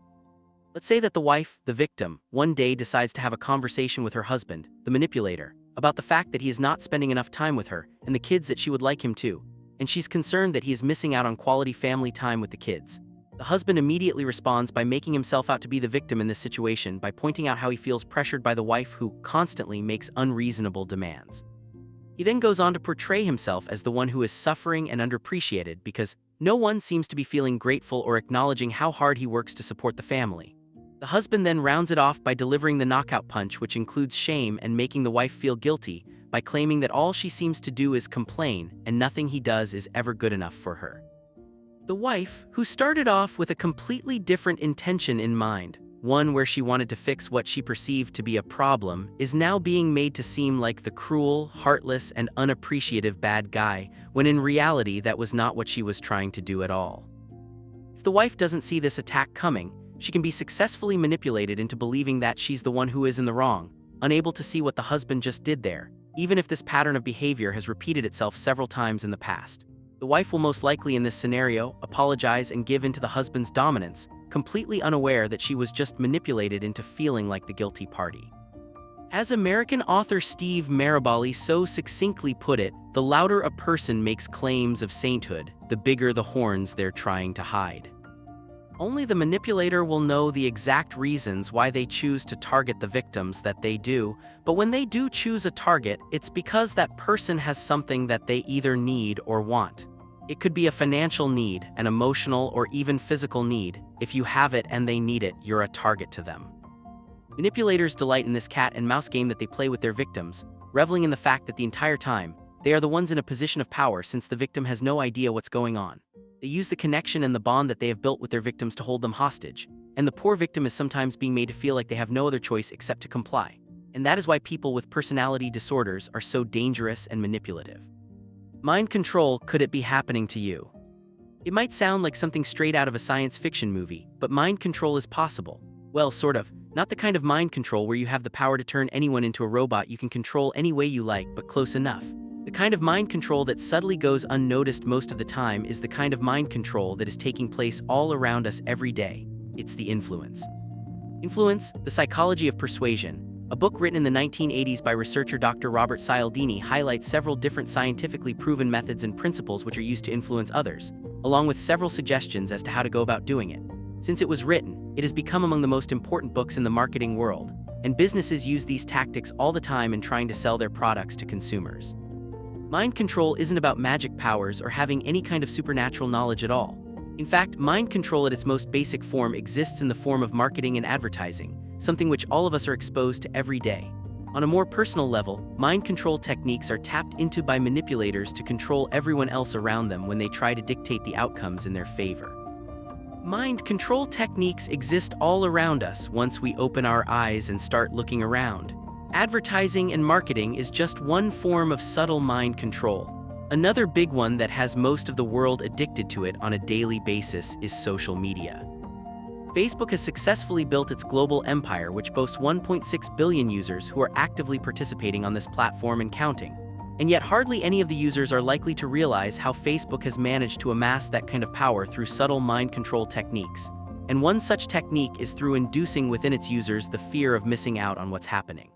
Let's say that the wife, the victim, one day decides to have a conversation with her husband, the manipulator, about the fact that he is not spending enough time with her and the kids that she would like him to, and she's concerned that he is missing out on quality family time with the kids. The husband immediately responds by making himself out to be the victim in this situation by pointing out how he feels pressured by the wife who constantly makes unreasonable demands. He then goes on to portray himself as the one who is suffering and underappreciated because no one seems to be feeling grateful or acknowledging how hard he works to support the family. The husband then rounds it off by delivering the knockout punch, which includes shame and making the wife feel guilty by claiming that all she seems to do is complain and nothing he does is ever good enough for her. The wife, who started off with a completely different intention in mind, one where she wanted to fix what she perceived to be a problem, is now being made to seem like the cruel, heartless, and unappreciative bad guy, when in reality that was not what she was trying to do at all. If the wife doesn't see this attack coming, she can be successfully manipulated into believing that she's the one who is in the wrong, unable to see what the husband just did there, even if this pattern of behavior has repeated itself several times in the past. The wife will most likely in this scenario apologize and give in to the husband's dominance, completely unaware that she was just manipulated into feeling like the guilty party. As American author Steve Maraboli so succinctly put it, the louder a person makes claims of sainthood, the bigger the horns they're trying to hide. Only the manipulator will know the exact reasons why they choose to target the victims that they do, but when they do choose a target, it's because that person has something that they either need or want. It could be a financial need, an emotional or even physical need. If you have it and they need it, you're a target to them. Manipulators delight in this cat and mouse game that they play with their victims, reveling in the fact that the entire time, they are the ones in a position of power since the victim has no idea what's going on. They use the connection and the bond that they have built with their victims to hold them hostage, and the poor victim is sometimes being made to feel like they have no other choice except to comply. And that is why people with personality disorders are so dangerous and manipulative. Mind control, could it be happening to you? It might sound like something straight out of a science fiction movie, but mind control is possible. Well, sort of. Not the kind of mind control where you have the power to turn anyone into a robot you can control any way you like but close enough. The kind of mind control that subtly goes unnoticed most of the time is the kind of mind control that is taking place all around us every day. It's the influence. Influence, the Psychology of Persuasion, a book written in the 1980s by researcher Dr. Robert Cialdini, highlights several different scientifically proven methods and principles which are used to influence others, along with several suggestions as to how to go about doing it. Since it was written, it has become among the most important books in the marketing world, and businesses use these tactics all the time in trying to sell their products to consumers. Mind control isn't about magic powers or having any kind of supernatural knowledge at all. In fact, mind control at its most basic form exists in the form of marketing and advertising, something which all of us are exposed to every day. On a more personal level, mind control techniques are tapped into by manipulators to control everyone else around them when they try to dictate the outcomes in their favor. Mind control techniques exist all around us once we open our eyes and start looking around. Advertising and marketing is just one form of subtle mind control. Another big one that has most of the world addicted to it on a daily basis is social media. Facebook has successfully built its global empire, which boasts 1.6 billion users who are actively participating on this platform and counting. And yet hardly any of the users are likely to realize how Facebook has managed to amass that kind of power through subtle mind control techniques. And one such technique is through inducing within its users the fear of missing out on what's happening.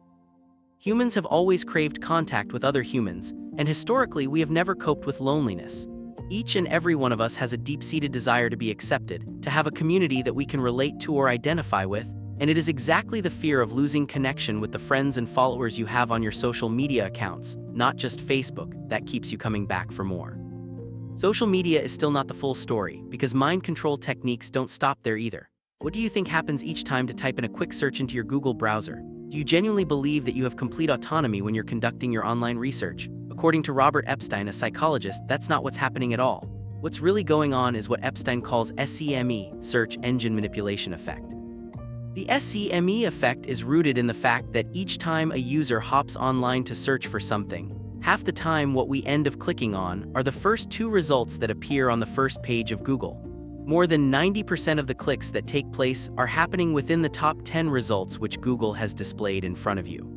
Humans have always craved contact with other humans, and historically we have never coped with loneliness. Each and every one of us has a deep-seated desire to be accepted, to have a community that we can relate to or identify with, and it is exactly the fear of losing connection with the friends and followers you have on your social media accounts, not just Facebook, that keeps you coming back for more. Social media is still not the full story, because mind control techniques don't stop there either. What do you think happens each time to type in a quick search into your Google browser? Do you genuinely believe that you have complete autonomy when you're conducting your online research? According to Robert Epstein, a psychologist, that's not what's happening at all. What's really going on is what Epstein calls SEME, search engine manipulation effect. The SEME effect is rooted in the fact that each time a user hops online to search for something, half the time what we end up clicking on are the first two results that appear on the first page of Google. More than 90% of the clicks that take place are happening within the top 10 results which Google has displayed in front of you.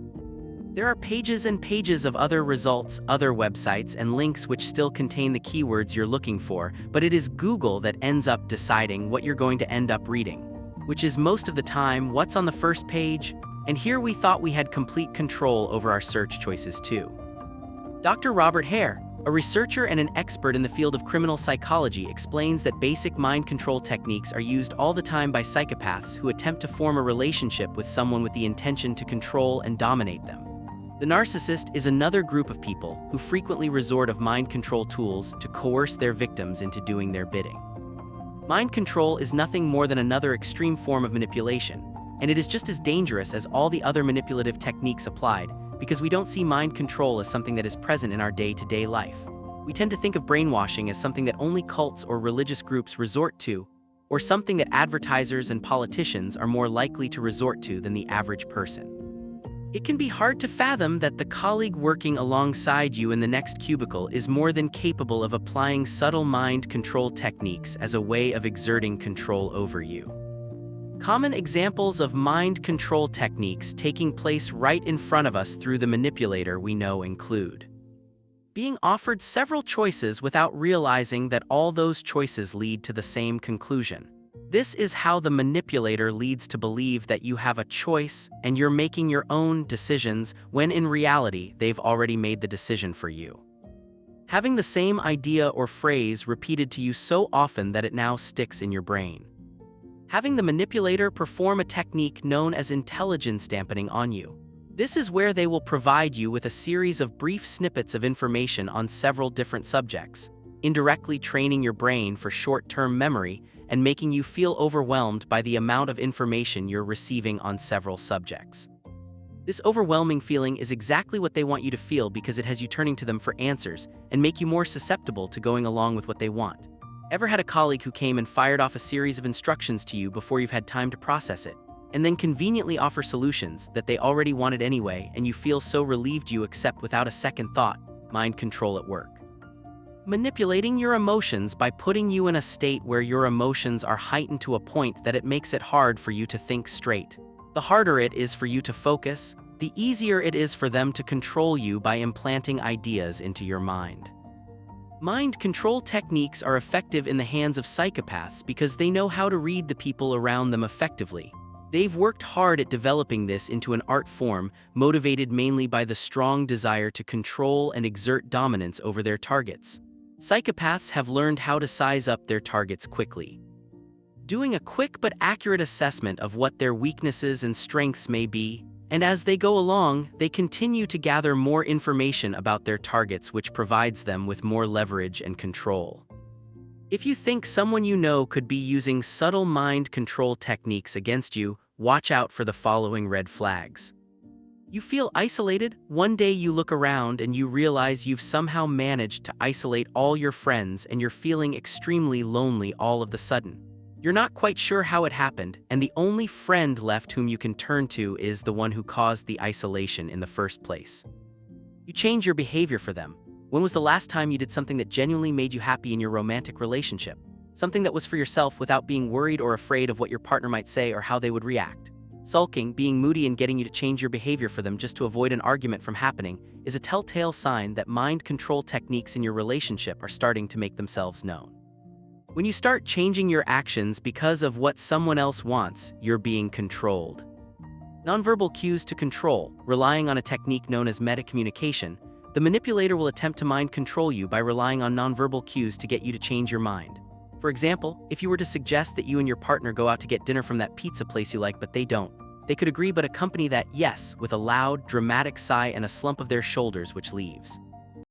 There are pages and pages of other results, other websites, and links which still contain the keywords you're looking for, but it is Google that ends up deciding what you're going to end up reading, which is most of the time what's on the first page, and here we thought we had complete control over our search choices too. Dr. Robert Hare, a researcher and an expert in the field of criminal psychology, explains that basic mind control techniques are used all the time by psychopaths who attempt to form a relationship with someone with the intention to control and dominate them. The narcissist is another group of people who frequently resort of mind control tools to coerce their victims into doing their bidding. Mind control is nothing more than another extreme form of manipulation, and it is just as dangerous as all the other manipulative techniques applied, because we don't see mind control as something that is present in our day-to-day life. We tend to think of brainwashing as something that only cults or religious groups resort to, or something that advertisers and politicians are more likely to resort to than the average person. It can be hard to fathom that the colleague working alongside you in the next cubicle is more than capable of applying subtle mind control techniques as a way of exerting control over you. Common examples of mind control techniques taking place right in front of us through the manipulator we know include being offered several choices without realizing that all those choices lead to the same conclusion. This is how the manipulator leads to believe that you have a choice and you're making your own decisions when in reality they've already made the decision for you. Having the same idea or phrase repeated to you so often that it now sticks in your brain. Having the manipulator perform a technique known as intelligence dampening on you. This is where they will provide you with a series of brief snippets of information on several different subjects, indirectly training your brain for short-term memory and making you feel overwhelmed by the amount of information you're receiving on several subjects. This overwhelming feeling is exactly what they want you to feel because it has you turning to them for answers and make you more susceptible to going along with what they want. Ever had a colleague who came and fired off a series of instructions to you before you've had time to process it, and then conveniently offer solutions that they already wanted anyway, and you feel so relieved you accept without a second thought? Mind control at work. Manipulating your emotions by putting you in a state where your emotions are heightened to a point that it makes it hard for you to think straight. The harder it is for you to focus, the easier it is for them to control you by implanting ideas into your mind. Mind control techniques are effective in the hands of psychopaths because they know how to read the people around them effectively. They've worked hard at developing this into an art form, motivated mainly by the strong desire to control and exert dominance over their targets. Psychopaths have learned how to size up their targets quickly, doing a quick but accurate assessment of what their weaknesses and strengths may be, and as they go along, they continue to gather more information about their targets, which provides them with more leverage and control. If you think someone you know could be using subtle mind control techniques against you, watch out for the following red flags. You feel isolated. One day you look around and you realize you've somehow managed to isolate all your friends and you're feeling extremely lonely all of a sudden. You're not quite sure how it happened, and the only friend left whom you can turn to is the one who caused the isolation in the first place. You change your behavior for them. When was the last time you did something that genuinely made you happy in your romantic relationship? Something that was for yourself without being worried or afraid of what your partner might say or how they would react. Sulking, being moody, and getting you to change your behavior for them just to avoid an argument from happening is a telltale sign that mind control techniques in your relationship are starting to make themselves known. When you start changing your actions because of what someone else wants, you're being controlled. Nonverbal cues to control. Relying on a technique known as metacommunication, the manipulator will attempt to mind control you by relying on nonverbal cues to get you to change your mind. For example, if you were to suggest that you and your partner go out to get dinner from that pizza place you like but they don't, they could agree but accompany that yes with a loud, dramatic sigh and a slump of their shoulders which leaves.